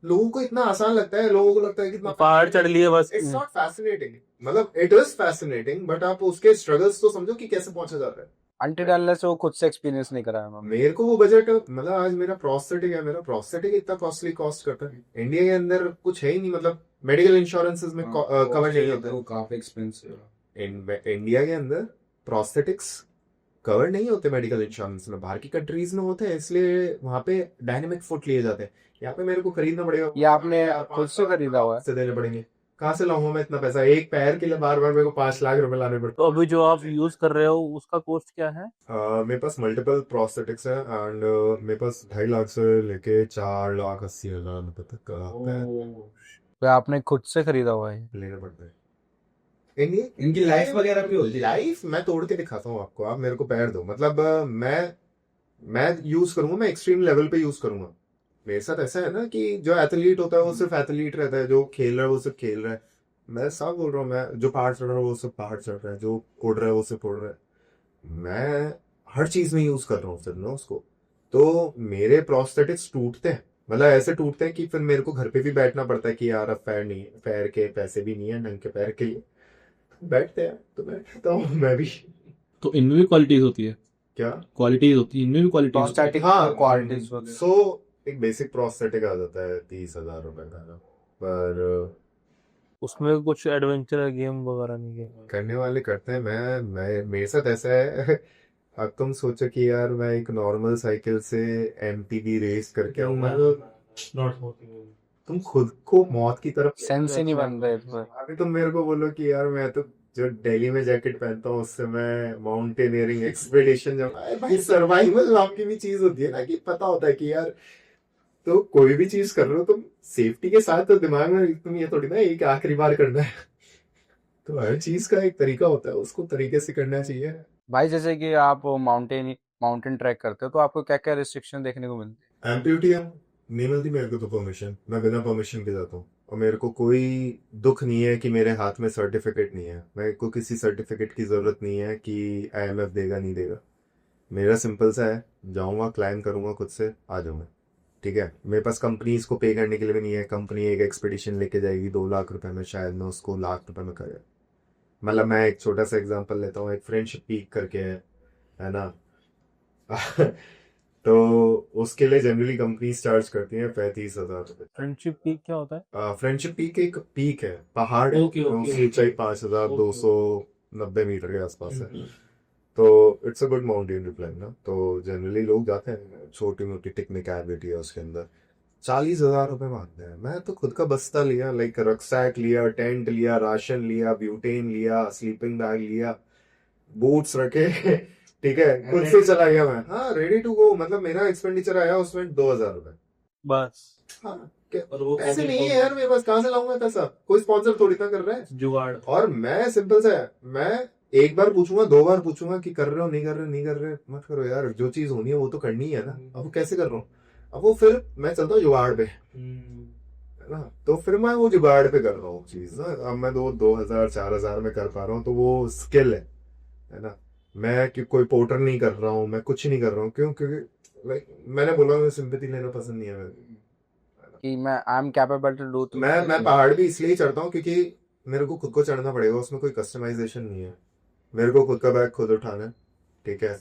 लोगों को इतना आसान लगता है, लोगों को लगता है कि इतना पहाड़ चढ़ लिए बस। इट्स नॉट फैसिनेटिंग, मतलब इट इज फैसिनेटिंग, बट आप उसके स्ट्रगल्स तो समझो कि कैसे पहुंचा जाता है। अनटिल अनलेस वो खुद से एक्सपीरियंस नहीं कराया मैम। मेरे को वो बजट, मतलब आज मेरा प्रोस्थेटिक है, मेरा प्रोस्थेटिक इतना कॉस्टली कॉस्ट करता है, इंडिया के अंदर कुछ है ही नहीं, मतलब मेडिकल इंश्योरेंसेस में कवर नहीं होता वो काफी एक्सपेंसिव है। इंडिया के अंदर प्रोस्थेटिक्स कवर नहीं होते मेडिकल इंश्योरेंस में, बाहर की कंट्रीज में होते हैं, इसलिए वहां पे डायनेमिक फुट लिए जाते हैं। यहाँ पे मेरे को खरीदना पड़ेगा, ये आपने खुद से खरीदा हुआ है? से देने पड़ेंगे, कहाँ से लाऊंगा मैं इतना पैसा, एक पैर के लिए बार बार मेरे को 5 लाख रुपए लाने पड़ते। तो अभी जो आप यूज कर रहे हो उसका कॉस्ट क्या है? मेरे पास मल्टीपल प्रोस्थेटिक्स है, एंड मेरे पास 2.5 लाख से लेके 4,80,000 रुपए तक का तो आपने खुद से खरीदा हुआ है? लेने पड़ते हैं। इनकी लाइफ वगैरह भी होती है? लाइफ मैं तोड़ के दिखाता हूँ आपको, आप मेरे को पैर दो, मतलब मैं यूज करूंगा, मैं एक्सट्रीम लेवल पे यूज करूंगा। मेरे साथ ऐसा है ना कि जो एथलीट होता है वो सिर्फ एथलीट रहता है, जो खेल रहा है वो सिर्फ खेल रहा है। मैं साफ बोल रहा हूँ, मैं जो पहाड़ चढ़ रहा है वो सिर्फ पहाड़ चढ़ रहा है, जो उड़ रहा है वो सिर्फ उड़ रहा है। मैं हर चीज में यूज कर रहा हूँ सिर्फ ना उसको, तो मेरे प्रोस्थेटिक्स टूटते हैं, मतलब ऐसे टूटते हैं कि फिर मेरे को घर पे भी बैठना पड़ता है कि यार अब पैर नहीं, पैर के पैसे भी नहीं है ढंग के पैर के लिए, बैठते हैं तो बैठता हूँ मैं भी। तो इनमें भी क्वालिटीज होती है? क्या क्वालिटीज होती है इनमें भी? क्वालिटीज प्रोस्थेटिक हाँ क्वालिटीज सो एक बेसिक प्रोस्थेटिक आ जाता है 30,000 रुपए का ना, पर उसमें कुछ एडवेंचर गेम वगैरह नहीं है? करने वाले करते हैं। मैं मेरे साथ ऐसा है अब तुम सोचो कि यार मैं एक नॉर्मल साइकिल से एमटीबी रेस करके आऊंगा, तुम खुद को मौत की तरफ सेंस ही नहीं बन रहे इस पर। अभी तुम मेरे को बोलो कि यार मैं तो जो दिल्ली में जैकेट पहनता हूँ उससे मैं माउंटेनियरिंग एक्सपीडिशन भाई सर्वाइवल नाम की भी चीज होती है ना, कि पता होता है कि यार तो कोई भी चीज कर रहे हो तुम सेफ्टी के साथ, तो दिमाग में तुम ये थोड़ी ना एक आखिरी बार करना है, तो हर चीज का एक तरीका होता है, उसको तरीके से करना चाहिए। भाई जैसे कि आप माउंटेन ट्रैक करते हो तो आपको क्या क्या रिस्ट्रिक्शन देखने को मिलती एम्प्यूटी नहीं मिलती मेरे को तो परमिशन, मैं बिना परमिशन के जाता हूँ, और मेरे को कोई दुख नहीं है कि मेरे हाथ में सर्टिफिकेट नहीं है, मेरे को किसी सर्टिफिकेट की जरूरत नहीं है कि आईएमएफ देगा नहीं देगा। मेरा सिंपल सा है, जाऊंगा क्लाइम करूंगा खुद से आ जाऊंगा, ठीक है। मेरे पास कंपनीज को पे करने के लिए भी नहीं है, कंपनी एक एक्सपीडिशन लेके जाएगी 2 लाख रुपए में, शायद मैं उसको लाख रुपए में करे। मतलब मैं एक छोटा सा एग्जांपल लेता हूँ, एक फ्रेंडशिप पीक करके है ना तो उसके लिए जनरली कंपनी चार्ज करती है 35,000 रुपए। फ्रेंडशिप पीक क्या होता है? फ्रेंडशिप पीक एक पीक है, पहाड़ है, ओके, ओके, उसकी ऊंचाई ओके। 5,290 मीटर के आसपास है, तो it's a good mountain climb ना, तो जनरली लोग जाते हैं, छोटी मोटी टेक्निकलिटी है उसके अंदर। 40,000 रुपए मांगते हैं, मैं तो खुद का बस्ता लिया, लाइक रक्सैक लिया, टेंट लिया, राशन लिया, ब्यूटेन लिया, स्लीपिंग बैग लिया, बूट्स रखे ठीक है, खुद से चला गया मैं, हाँ रेडी टू गो, मतलब मेरा एक्सपेंडिचर आया उसमें 2,000 रुपए बस हाँ, और वो पैसे नहीं है यार मेरे पास, कहाँ से लाऊंगा पैसा, कोई स्पॉन्सर थोड़ी ना कर रहा है, जुगाड़। और मैं सिंपल सा है, मैं एक बार पूछूंगा 2 बार पूछूंगा कि कर रहे हो, नहीं कर रहे, नहीं कर रहे, मत करो यार, जो चीज होनी है वो तो करनी है ना, अब वो कैसे कर रहा हूँ, अब वो फिर मैं चलता हूँ जुगाड़ पे, है ना, तो फिर मैं वो जुगाड़ पे कर रहा हूँ चीज ना, अब मैं 2,000 4,000 में कर पा रहा हूँ, तो वो स्किल है ना। मैं कि कोई पोर्टर नहीं कर रहा हूँ, मैं कुछ नहीं कर रहा हूँ, क्यों, क्योंकि लाइक मैंने बोला मुझे सिंपैथी लेना पसंद नहीं है मेरे, कि मैं I am capable to do. मैं पहाड़ भी इसलिए चढ़ता हूँ क्योंकि मेरे को खुद को चढ़ना पड़ेगा, उसमें कोई कस्टमाइजेशन नहीं है, मेरे को खुद का बैग खुद उठाना है, ठीक है,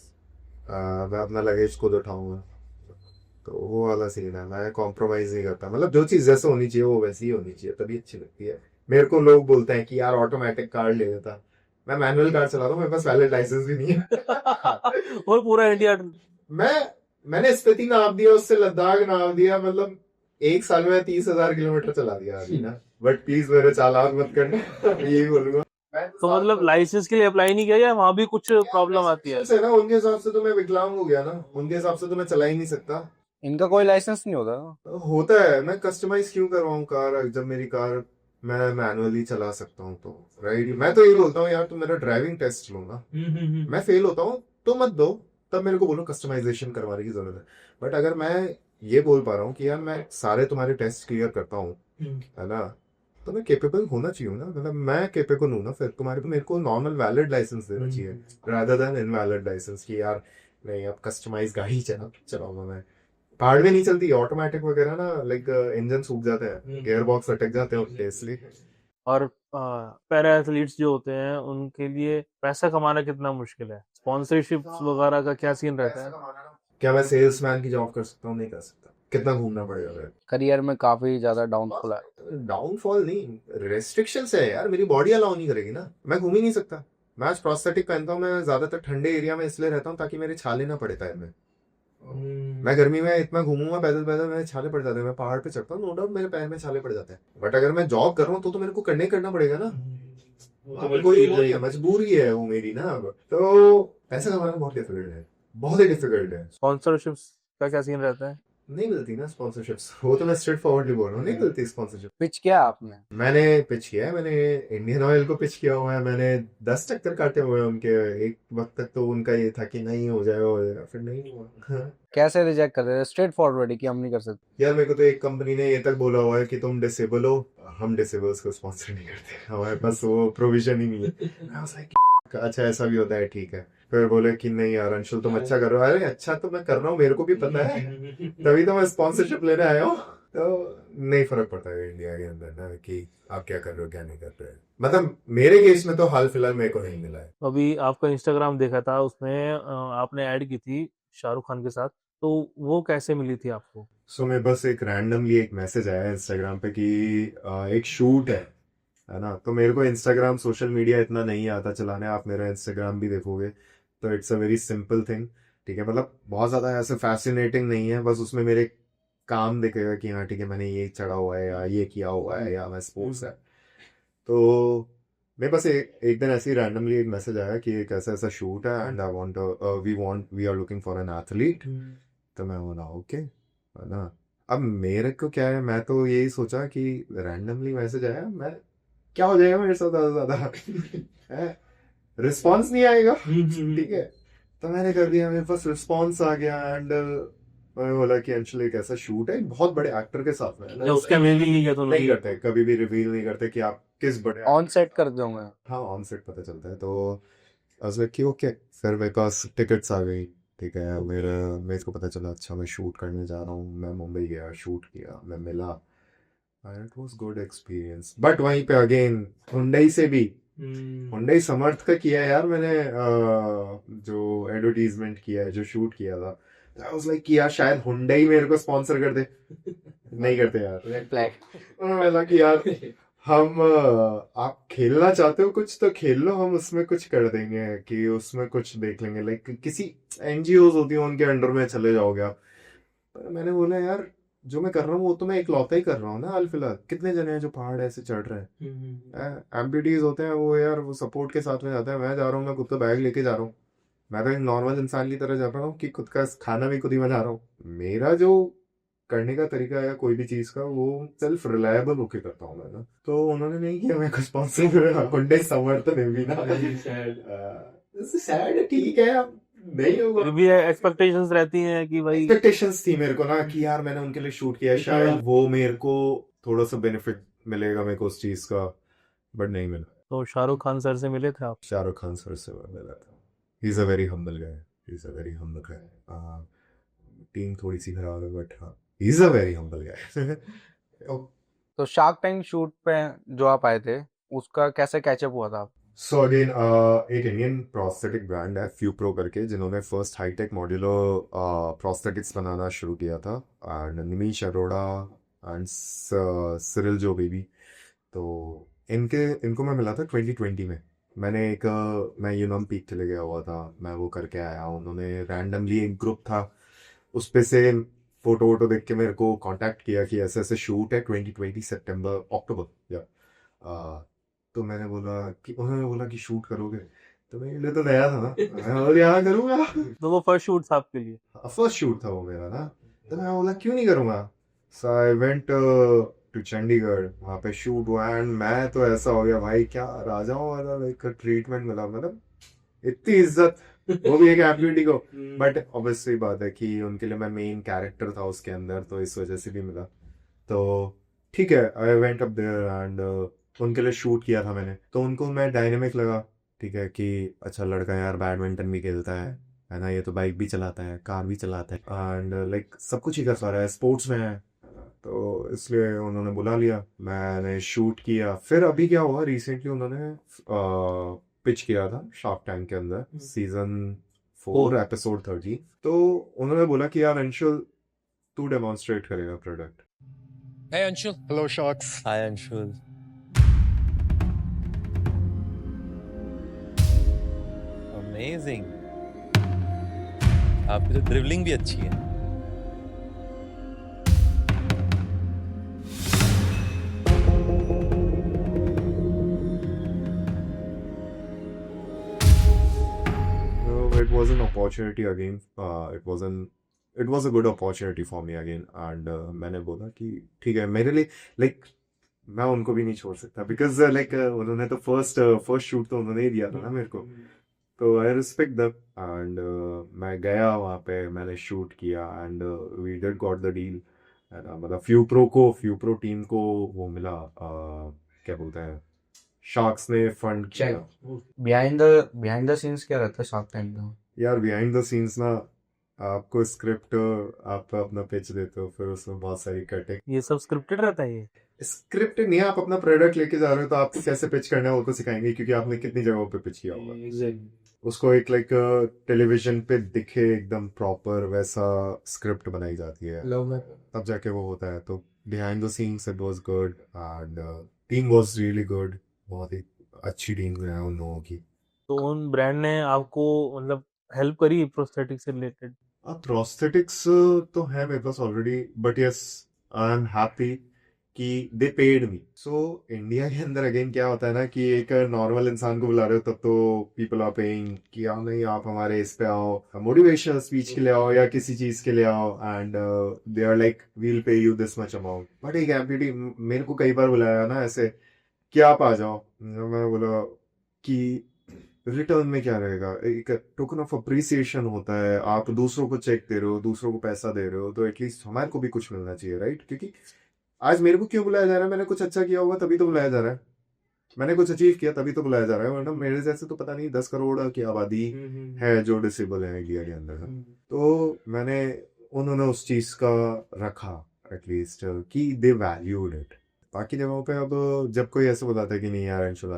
मैं अपना लगेज खुद उठाऊंगा, तो वो वाला सीन है, मैं कॉम्प्रोमाइज नहीं करता, मतलब जो चीज जैसे होनी चाहिए वो वैसी ही होनी चाहिए, तभी अच्छी लगती है। मेरे को लोग बोलते हैं कि यार ऑटोमेटिक कार ले लेता, मैं मैनुअल कार चलाता हूँ, मेरे पास वैलिड लाइसेंस भी नहीं है और पूरा इंडिया मैंने स्पीति नाप दिया, उससे लद्दाख नाप दिया, मतलब एक साल में 30,000 किलोमीटर चला दिया अभी ना, बट प्लीज मेरे चालान मत करना यही बोलूंगा। तो मतलब लाइसेंस के लिए अप्लाई नहीं किया या वहां भी कुछ प्रॉब्लम आती है? ना उनके हिसाब से तो मैं विकलांग हो गया ना, उनके हिसाब से तो मैं चला ही नहीं सकता, इनका कोई लाइसेंस नहीं होता। होता है, मैं कस्टमाइज क्यों करवाऊँ कार जब मेरी कार मैं मैनुअली चला सकता हूँ तो, राइट। मैं तो ये बोलता हूँ यार, तुम मेरा ड्राइविंग टेस्ट लो ना, मैं फेल होता हूँ तो मत दो, तब मेरे को बोलो कस्टमाइजेशन करवाने की जरूरत है। बट अगर मैं ये बोल पा रहा हूँ कि यार मैं सारे तुम्हारे टेस्ट क्लियर करता हूँ, है ना, तो मैं केपेबल होना चाहिए ना, मतलब मैं केपेबल हूँ ना, फिर तुम्हारे को मेरे को नॉर्मल वैलिड लाइसेंस देना चाहिए रादर देन इनवैलिड लाइसेंस कि यार नहीं अब कस्टमाइज गाड़ी चलाऊंगा मैं। पहाड़ में नहीं चलती ऑटोमेटिक वगैरह ना, लाइक इंजन सूख जाते हैं, गियर बॉक्स अटक जाते हैं उसके, इसलिए। और पैरा एथलीट्स जो होते हैं उनके लिए पैसा कमाना कितना मुश्किल है, स्पॉन्सरशिप वगैरह का क्या सीन रहता है? क्या मैं सेल्समैन की जॉब कर सकता हूँ? नहीं कर सकता। कितना घूमना पड़ेगा फिर? करियर में काफी ज्यादा डाउनफॉल है। डाउनफॉल नहीं, रेस्ट्रिक्शंस है यार, मेरी बॉडी अलाउ नहीं करेगी ना, मैं घूम ही नहीं सकता। मैं आज प्रोस्थेटिक पहनता हूँ, मैं ज्यादातर ठंडे एरिया में इसलिए रहता हूँ ताकि मेरे छाले ना पड़े पैर में। मैं गर्मी में इतना घूमूंगा पैदल पैदल, मेरे छाले पड़ जाते हैं। मैं पहाड़ पे चढ़ता हूँ, नो डाउट मेरे पैर में छाले पड़ जाते हैं, बट अगर मैं जॉब कर रहा हूँ तो मेरे को करना पड़ेगा ना, कोई वो नहीं है, मजबूरी है वो मेरी ना। अब तो पैसा कमाना बहुत डिफिकल्ट है, बहुत ही डिफिकल्ट है। स्पॉन्सरशिप्स का क्या सीन रहता है? नहीं मिलती ना स्पॉन्सरशिप्स, वो तो मैं स्ट्रेट फॉरवर्डली बोल रहा हूँ, नहीं मिलती स्पॉन्सरशिप। पिच किया आपने? मैंने पिच किया है, मैंने इंडियन ऑयल को पिच किया हुआ है, मैंने 10 चक्कर काटे हुए हैं उनके। एक वक्त तक तो उनका ये था कि नहीं हो जाएगा, फिर नहीं हुआ। कैसे रिजेक्ट कर रहे हैं? स्ट्रेट फॉरवर्ड है कि हम नहीं कर सकते? यार मेरे को तो एक कंपनी ने ये तक बोला हुआ है कि तुम डिसेबल हो, हम डिसेबल्स को स्पॉन्सर नहीं करते, हमारे पास वो प्रोविजन ही नहीं है। I was like, अच्छा ऐसा भी होता है, ठीक है। फिर बोले कि नहीं यार अंशुल तुम अच्छा कर रहे हो। अरे अच्छा तो मैं कर रहा हूँ, मेरे को भी पता है, तभी तो मैं स्पॉन्सरशिप लेने आया हूँ। तो नहीं फर्क पड़ता है इंडिया के अंदर ना कि आप क्या कर रहे हो क्या नहीं कर रहे हो। मतलब मेरे केस में तो हाल फिलहाल मेरे को नहीं मिला है। अभी आपका इंस्टाग्राम देखा था, उसमें आपने ऐड की थी शाहरुख खान के साथ, तो वो कैसे मिली थी आपको? सो मैं बस एक रैंडमली एक मैसेज आया इंस्टाग्राम पे कि एक शूट है ना। तो मेरे को इंस्टाग्राम सोशल मीडिया इतना नहीं आता चलाने, आप मेरा इंस्टाग्राम भी देखोगे तो it's a very simple thing, ठीक है। मतलब बहुत ज़्यादा ऐसे फैसिनेटिंग नहीं है, बस उसमें मेरे काम दिखेगा कि हाँ ठीक है मैंने ये चढ़ा हुआ है या ये किया हुआ है या मैं स्पोर्ट्स है। तो मैं बस एक दिन ऐसे ही रैंडमली एक मैसेज आया कि एक ऐसा ऐसा शूट है and I want we are looking for an athlete. तो मैं बोला ओके, है ना। अब मेरे को क्या है, मैं तो यही सोचा कि रैंडमली मैसेज आया, मैं क्या हो जाएगा मेरे साथ ज्यादा ज्यादा रिस्पॉन्स नहीं आएगा, ठीक है। तो मैंने कर दिया, मेरे पास रिस्पॉन्स आ गया एंड मैंने बोला कि एक्चुअली एक ऐसा शूट है बहुत बड़े एक्टर के साथ में, है ना। उसका रिवील नहीं किया तो नहीं करते, कभी भी रिवील नहीं करते कि आप किस बड़े ऑन सेट कर दूंगा। हाँ ऑन सेट पता चलता है। तो कि ओके, फिर मेरे पास टिकट्स आ गई, ठीक है। मेरे को पता चला अच्छा मैं शूट करने जा रहा हूँ, मैं मुंबई गया, शूट किया, मैं मिला, it was good experience. But वहीं पे अगेन हुंडई से भी, हुंडई समर्थ का किया यार मैंने, जो एडवर्टीजमेंट किया है, जो शूट किया था, आई वाज लाइक कि यार शायद हुंडई मेरे को स्पॉन्सर कर दे। नहीं करते यार, रेड फ्लैग। मैं कि यार हम आप खेलना चाहते हो कुछ तो खेल लो, हम उसमें कुछ कर देंगे कि उसमें कुछ देख लेंगे, लाइक किसी एनजीओ होती है उनके अंडर में चले जाओगे आप। पर मैंने बोला यार जो मैं कर रहा हूँ वो तो मैं इकलौता ही कर रहा हूँ ना हाल फिलहाल, कितने जने हैं जो पहाड़ ऐसे चढ़ रहे हैं, एम्प्यूटीज होते हैं वो यार, वो सपोर्ट के साथ में जाते हैं। मैं जा रहा हूँ, मैं खुद का बैग लेके जा रहा हूँ, मैं तो एक नॉर्मल इंसान की तरह जा रहा हूँ कि खुद का खाना भी खुद ही बना रहा हूँ। मेरा जो करने का तरीका है कोई भी चीज का, वो सेल्फ रिलायबल होके करता हूँ मैं ना। तो उन्होंने नहीं किया मेरे को स्पॉन्सर, हुंडई समर्थन है भी ना, सैड, ठीक है अब नहीं होगा। फिर भी एक्सपेक्टेशंस रहती हैं कि भाई, एक्सपेक्टेशंस थी मेरे को ना कि यार मैंने उनके लिए शूट किया है, शायद वो मेरे को थोड़ा सा बेनिफिट मिलेगा मेरे को उस चीज का, बट नहीं मिला। तो शाहरुख खान सर से मिले थे आप? शाहरुख खान सर से मिला था, he is a very humble guy, he is a very humble guy. Team थोड़ी सी खराब है बट हाँ, he is a very humble गाय। तो शार्क टैंक शूट पे जो आप आए थे उसका कैसे कैचअप हुआ था? सो अगेन एक इंडियन प्रोस्थेटिक ब्रांड है फ्यूप्रो करके, जिन्होंने फर्स्ट हाईटेक मॉड्यूलर प्रोस्थेटिक्स बनाना शुरू किया था, एंड निमीश अरोड़ा एंड सिरिल जो बेबी। तो इनको मैं मिला था 2020 में। मैं यूनम पीक चले गया हुआ था, मैं वो करके आया। उन्होंने रैंडमली एक ग्रुप था उस पे से फोटो वोटो देख के मेरे को कांटेक्ट किया कि ऐसे ऐसे शूट है 2020 सितंबर अक्टूबर या तो उन्होंने बोला कि शूट करोगे, तो मेरे लिए तो नया था ना, मैं बोला यहाँ करूँगा। तो वो फर्स्ट शूट था आपके लिए? फर्स्ट शूट था वो मेरा ना, तो मैं बोला क्यों नहीं करूँगा। सो आई वेंट टू चंडीगढ़, वहाँ पे शूट हुआ एंड मैं तो ऐसा हो गया भाई, क्या राजाओं वाला लाइक ट्रीटमेंट मिला, मतलब इतनी इज्जत, वो भी एक एम्प्लॉय को। बट ऑब्वियसली बात है कि उनके लिए मैं मेन कैरेक्टर था उसके अंदर, तो इस वजह से भी मिला। तो ठीक है, I went up there and उनके लिए शूट किया था मैंने, तो उनको मैं डायनेमिक लगा। ठीक है कि अच्छा लड़का यार बैडमिंटन भी खेलता है ना, ये तो बाइक भी चलाता है, कार भी चलाता है एंड लाइक सब कुछ ही कर पा रहा है, स्पोर्ट्स में है। तो इसलिए उन्होंने बुला लिया, मैंने शूट किया। फिर अभी क्या हुआ, रिसेंटली उन्होंने पिच किया था शार्क टैंक के अंदर, सीजन 4 एपिसोड 30। तो उन्होंने बोला कि यार अंशुल तू डेमोन्स्ट्रेट करेगा product. Hey Anshul. Hello, Sharks. Hi Anshul. Amazing. आपकी तो ड्रिबलिंग भी अच्छी है। No, it was an opportunity again. It was a good opportunity for me again. And मैंने बोला कि ठीक है मेरे लिए, like मैं उनको भी नहीं छोड़ सकता बिकॉज लाइक उन्होंने तो फर्स्ट शूट तो उन्होंने ही दिया था ना मेरे को। तो आई रिस्पेक्ट दैट एंड मैं गया वहाँ पे, मैंने शूट किया and we did got the deal. मतलब फ्यू प्रो टीम को वो मिला, क्या बोलते हैं, शार्क्स ने फंड किया। बिहाइंड द सीन्स क्या रहता है शार्क टैंक में? यार बिहाइंड द सीन्स ना, आपको स्क्रिप्ट आप अपना पिच देते हो, फिर उसमें बहुत सारी कटिंग। ये सब स्क्रिप्टेड रहता है ये? स्क्रिप्ट नहीं, आप अपना प्रोडक्ट लेके जा रहे हो तो आपको कैसे पिच करना है वो तो सिखाएंगे, क्योंकि आपने कितनी जगहों पे पिच किया होगा। एग्जैक्टली। उसको एक लाइक टेलीविजन पे दिखे एकदम प्रॉपर वैसा स्क्रिप्ट बनाई जाती है, तब जाके वो होता है। तो behind the scenes it was good and team was really good, बहुत ही अच्छी टीम है उन लोगों की। तो उन ब्रांड ने आपको मतलब हेल्प करी प्रोस्थेटिक से रिलेटेड? प्रोस्थेटिक्स तो है मेरे पास already, but yes I am happy कि they paid me. So India के अंदर अगेन क्या होता है ना कि एक नॉर्मल इंसान को बुला रहे हो तब तो पीपल आर पेइंग कि हाँ नहीं आप हमारे इस पे आओ, मोटिवेशनल स्पीच के लिए आओ या किसी चीज के लिए आओ, and they are like we'll pay you this much amount. But एक एम्प्लॉय मेरे को कई बार बुलाया ना ऐसे कि आप आ जाओ, मैं बोला कि रिटर्न में क्या रहेगा, एक टोकन ऑफ अप्रिसिएशन होता है, आप दूसरों को चेक दे रहे हो, दूसरों को पैसा दे रहे हो, तो एटलीस्ट हमारे को भी कुछ मिलना चाहिए, राइट? क्योंकि आज मेरे को क्यों बुलाया जा रहा है, मैंने कुछ अच्छा किया होगा तभी तो बुलाया जा रहा है, मैंने कुछ अचीव किया तभी तो बुलाया जा रहा है, वरना मेरे जैसे तो पता नहीं 10 करोड़ की आबादी है जो डिसेबल है इंडिया के अंदर। तो मैंने उन्होंने उस चीज का रखा एटलीस्ट कि दे वैल्यूड इट। बाकी जगहों पे अब जब कोई ऐसे बताता है कि नहीं यार अंशुल,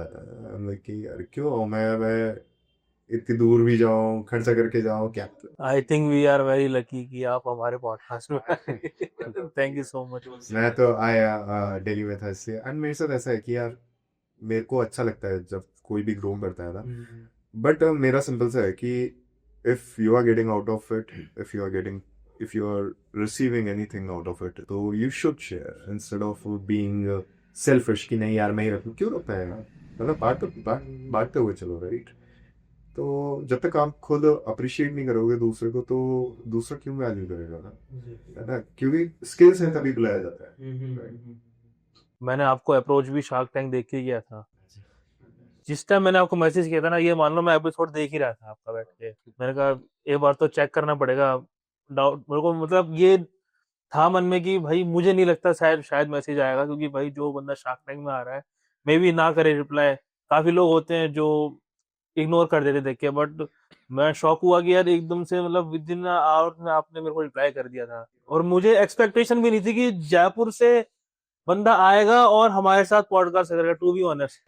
कि यार क्यों मैं इतनी दूर भी जाऊं, खर्चा करके जाऊं क्या। I think we are very lucky कि आप हमारे पॉडकास्ट में थैंक यू सो मच। मैं तो आया दिल्ली में था इसलिए, एंड मेरे साथ ऐसा है कि यार मेरे को अच्छा लगता है जब कोई भी ग्रो करता है ना, बट मेरा सिंपल सा है कि if you are getting out of it, if you are receiving anything out of it, तो you should share instead of being selfish कि नहीं यार मैं ही रखूं, क्यों रखता है यार, मतलब बांटते हुए चलो, राइट? तो जब तक आप खुद अप्रिशिएट नहीं करोगे दूसरे को तो दूसरा क्यों वैल्यू करेगा ना, है ना? क्योंकि स्किल्स है तभी बुलाया जाता है। मैंने आपको अप्रोच भी शार्क टैंक देख के किया था। जिस टाइम मैंने आपको मैसेज किया था ना, ये मान लो मैं एपिसोड देख ही रहा था आपका बैठ के, मैंने कहा एक बार तो चेक करना पड़ेगा। डाउट मेरे को मतलब ये था मन में कि भाई मुझे नहीं लगता शायद मैसेज आएगा, क्योंकि भाई जो बंदा शार्क टैंक में आ रहा है मे भी ना करे रिप्लाई। काफी लोग होते हैं जो इग्नोर कर देते देख के, बट मैं शॉक हुआ कि यार एकदम से मतलब विद इन आवर में आपने मेरे को रिप्लाई कर दिया था। और मुझे एक्सपेक्टेशन भी नहीं थी कि जयपुर से बंदा आएगा और हमारे साथ पॉडकास्ट करेगा, टू बी ऑनेस्ट।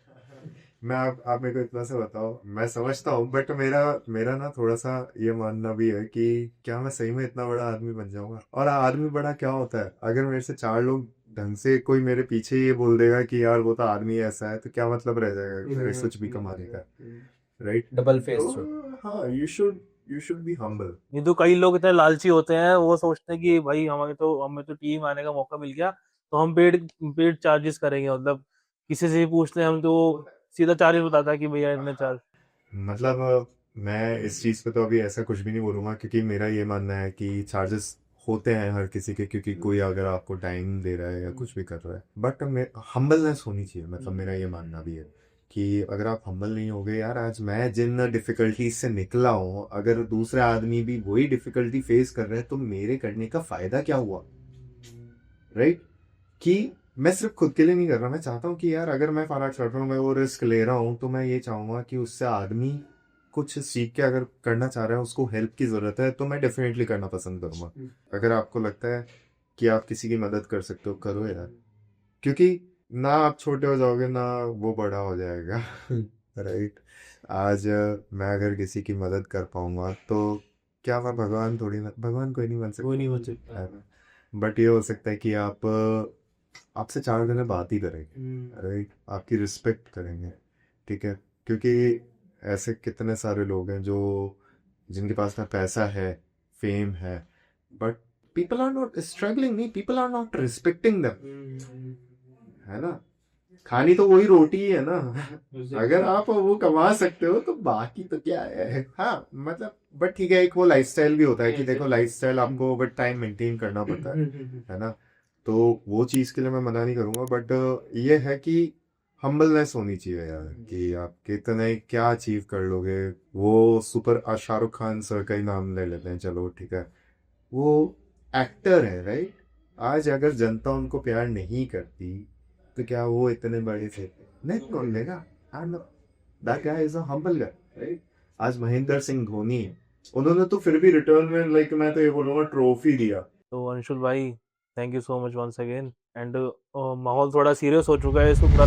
मैं आप मेरे को इतना से बताओ, मैं समझता हूँ, बट मेरा ना थोड़ा सा ये मानना भी है कि क्या मैं सही में इतना बड़ा आदमी बन जाऊंगा। और आदमी बड़ा क्या होता है, अगर मेरे से 4 लोग ढंग से कोई मेरे पीछे ये बोल देगा कि यार वो तो आदमी ऐसा है, तो क्या मतलब रह जाएगा मेरे कुछ भी कमाने का, राइट? Double face. हाँ, यू शुड बी हम्बल। नहीं तो कई लोग इतने लालची होते हैं, वो सोचते हैं कि भाई हमें तो टीम आने का मौका मिल गया तो हम पेड चार्जेस करेंगे। मतलब किसी से भी पूछते हैं हम तो सीधा चार्जेस बताता है कि भैया इतने चार्ज। मतलब मैं इस चीज पे तो अभी ऐसा कुछ भी नहीं बोलूंगा, क्योंकि मेरा ये मानना है कि चार्जेस होते हैं हर किसी के, क्योंकि कोई अगर आपको टाइम दे रहा है या कुछ भी कर रहा है, बट हम्बलनेस होनी चाहिए। मतलब मेरा ये मानना भी है कि अगर आप हम्बल नहीं होगे, यार आज मैं जिन डिफिकल्टीज से निकला हूँ, अगर दूसरे आदमी भी वही डिफिकल्टी फेस कर रहे हैं तो मेरे करने का फायदा क्या हुआ, राइट? कि मैं सिर्फ खुद के लिए नहीं कर रहा, मैं चाहता हूँ कि यार अगर मैं फॉर एग्जाम्पल मैं वो रिस्क ले रहा हूँ तो मैं ये चाहूंगा कि उससे आदमी कुछ सीख के अगर करना चाह रहा है, उसको हेल्प की जरूरत है, तो मैं डेफिनेटली करना पसंद करूंगा। अगर आपको लगता है कि आप किसी की मदद कर सकते हो, करो यार, क्योंकि ना आप छोटे हो जाओगे ना वो बड़ा हो जाएगा। राइट? आज मैं अगर किसी की मदद कर पाऊंगा तो क्या मैं भगवान थोड़ी ना, भगवान कोई नहीं बन सकता, कोई नहीं बन सकता। है ना? बट ये हो सकता है कि आप आपसे 4 घंटे बात ही करेंगे, राइट? आपकी रिस्पेक्ट करेंगे, ठीक है? क्योंकि ऐसे कितने सारे लोग हैं जो जिनके पास ना पैसा है, फेम है, but people are not struggling, नहीं, people are not respecting them, है ना? खानी तो वही रोटी ही है ना। अगर आप वो कमा सकते हो तो बाकी तो क्या है। हाँ मतलब, बट ठीक है, एक वो लाइफस्टाइल भी होता है कि देखो लाइफस्टाइल आपको ओवर टाइम मेंटेन करना पड़ता है ना? तो वो चीज़ के लिए मैं मना नहीं करूंगा, बट ये है कि हम्बलनेस होनी चाहिए यार, कि आप कितने क्या अचीव कर लोगे। वो सुपर शाहरुख खान सर का ही नाम ले लेते हैं, चलो ठीक है, वो एक्टर है, राइट? आज अगर जनता उनको प्यार नहीं करती तो क्या वो इतने बड़े थे? नहीं कौन लेगा? And that guy is a humble guy, right? आज महेंद्र सिंह धोनी है, उन्होंने तो फिर भी रिटर्न में लाइक मैं तो ये बोलूंगा ट्रॉफी दिया। तो अंशुल भाई, thank you so much once again. And माहौल थोड़ा सीरियस हो चुका है, इसको पूरा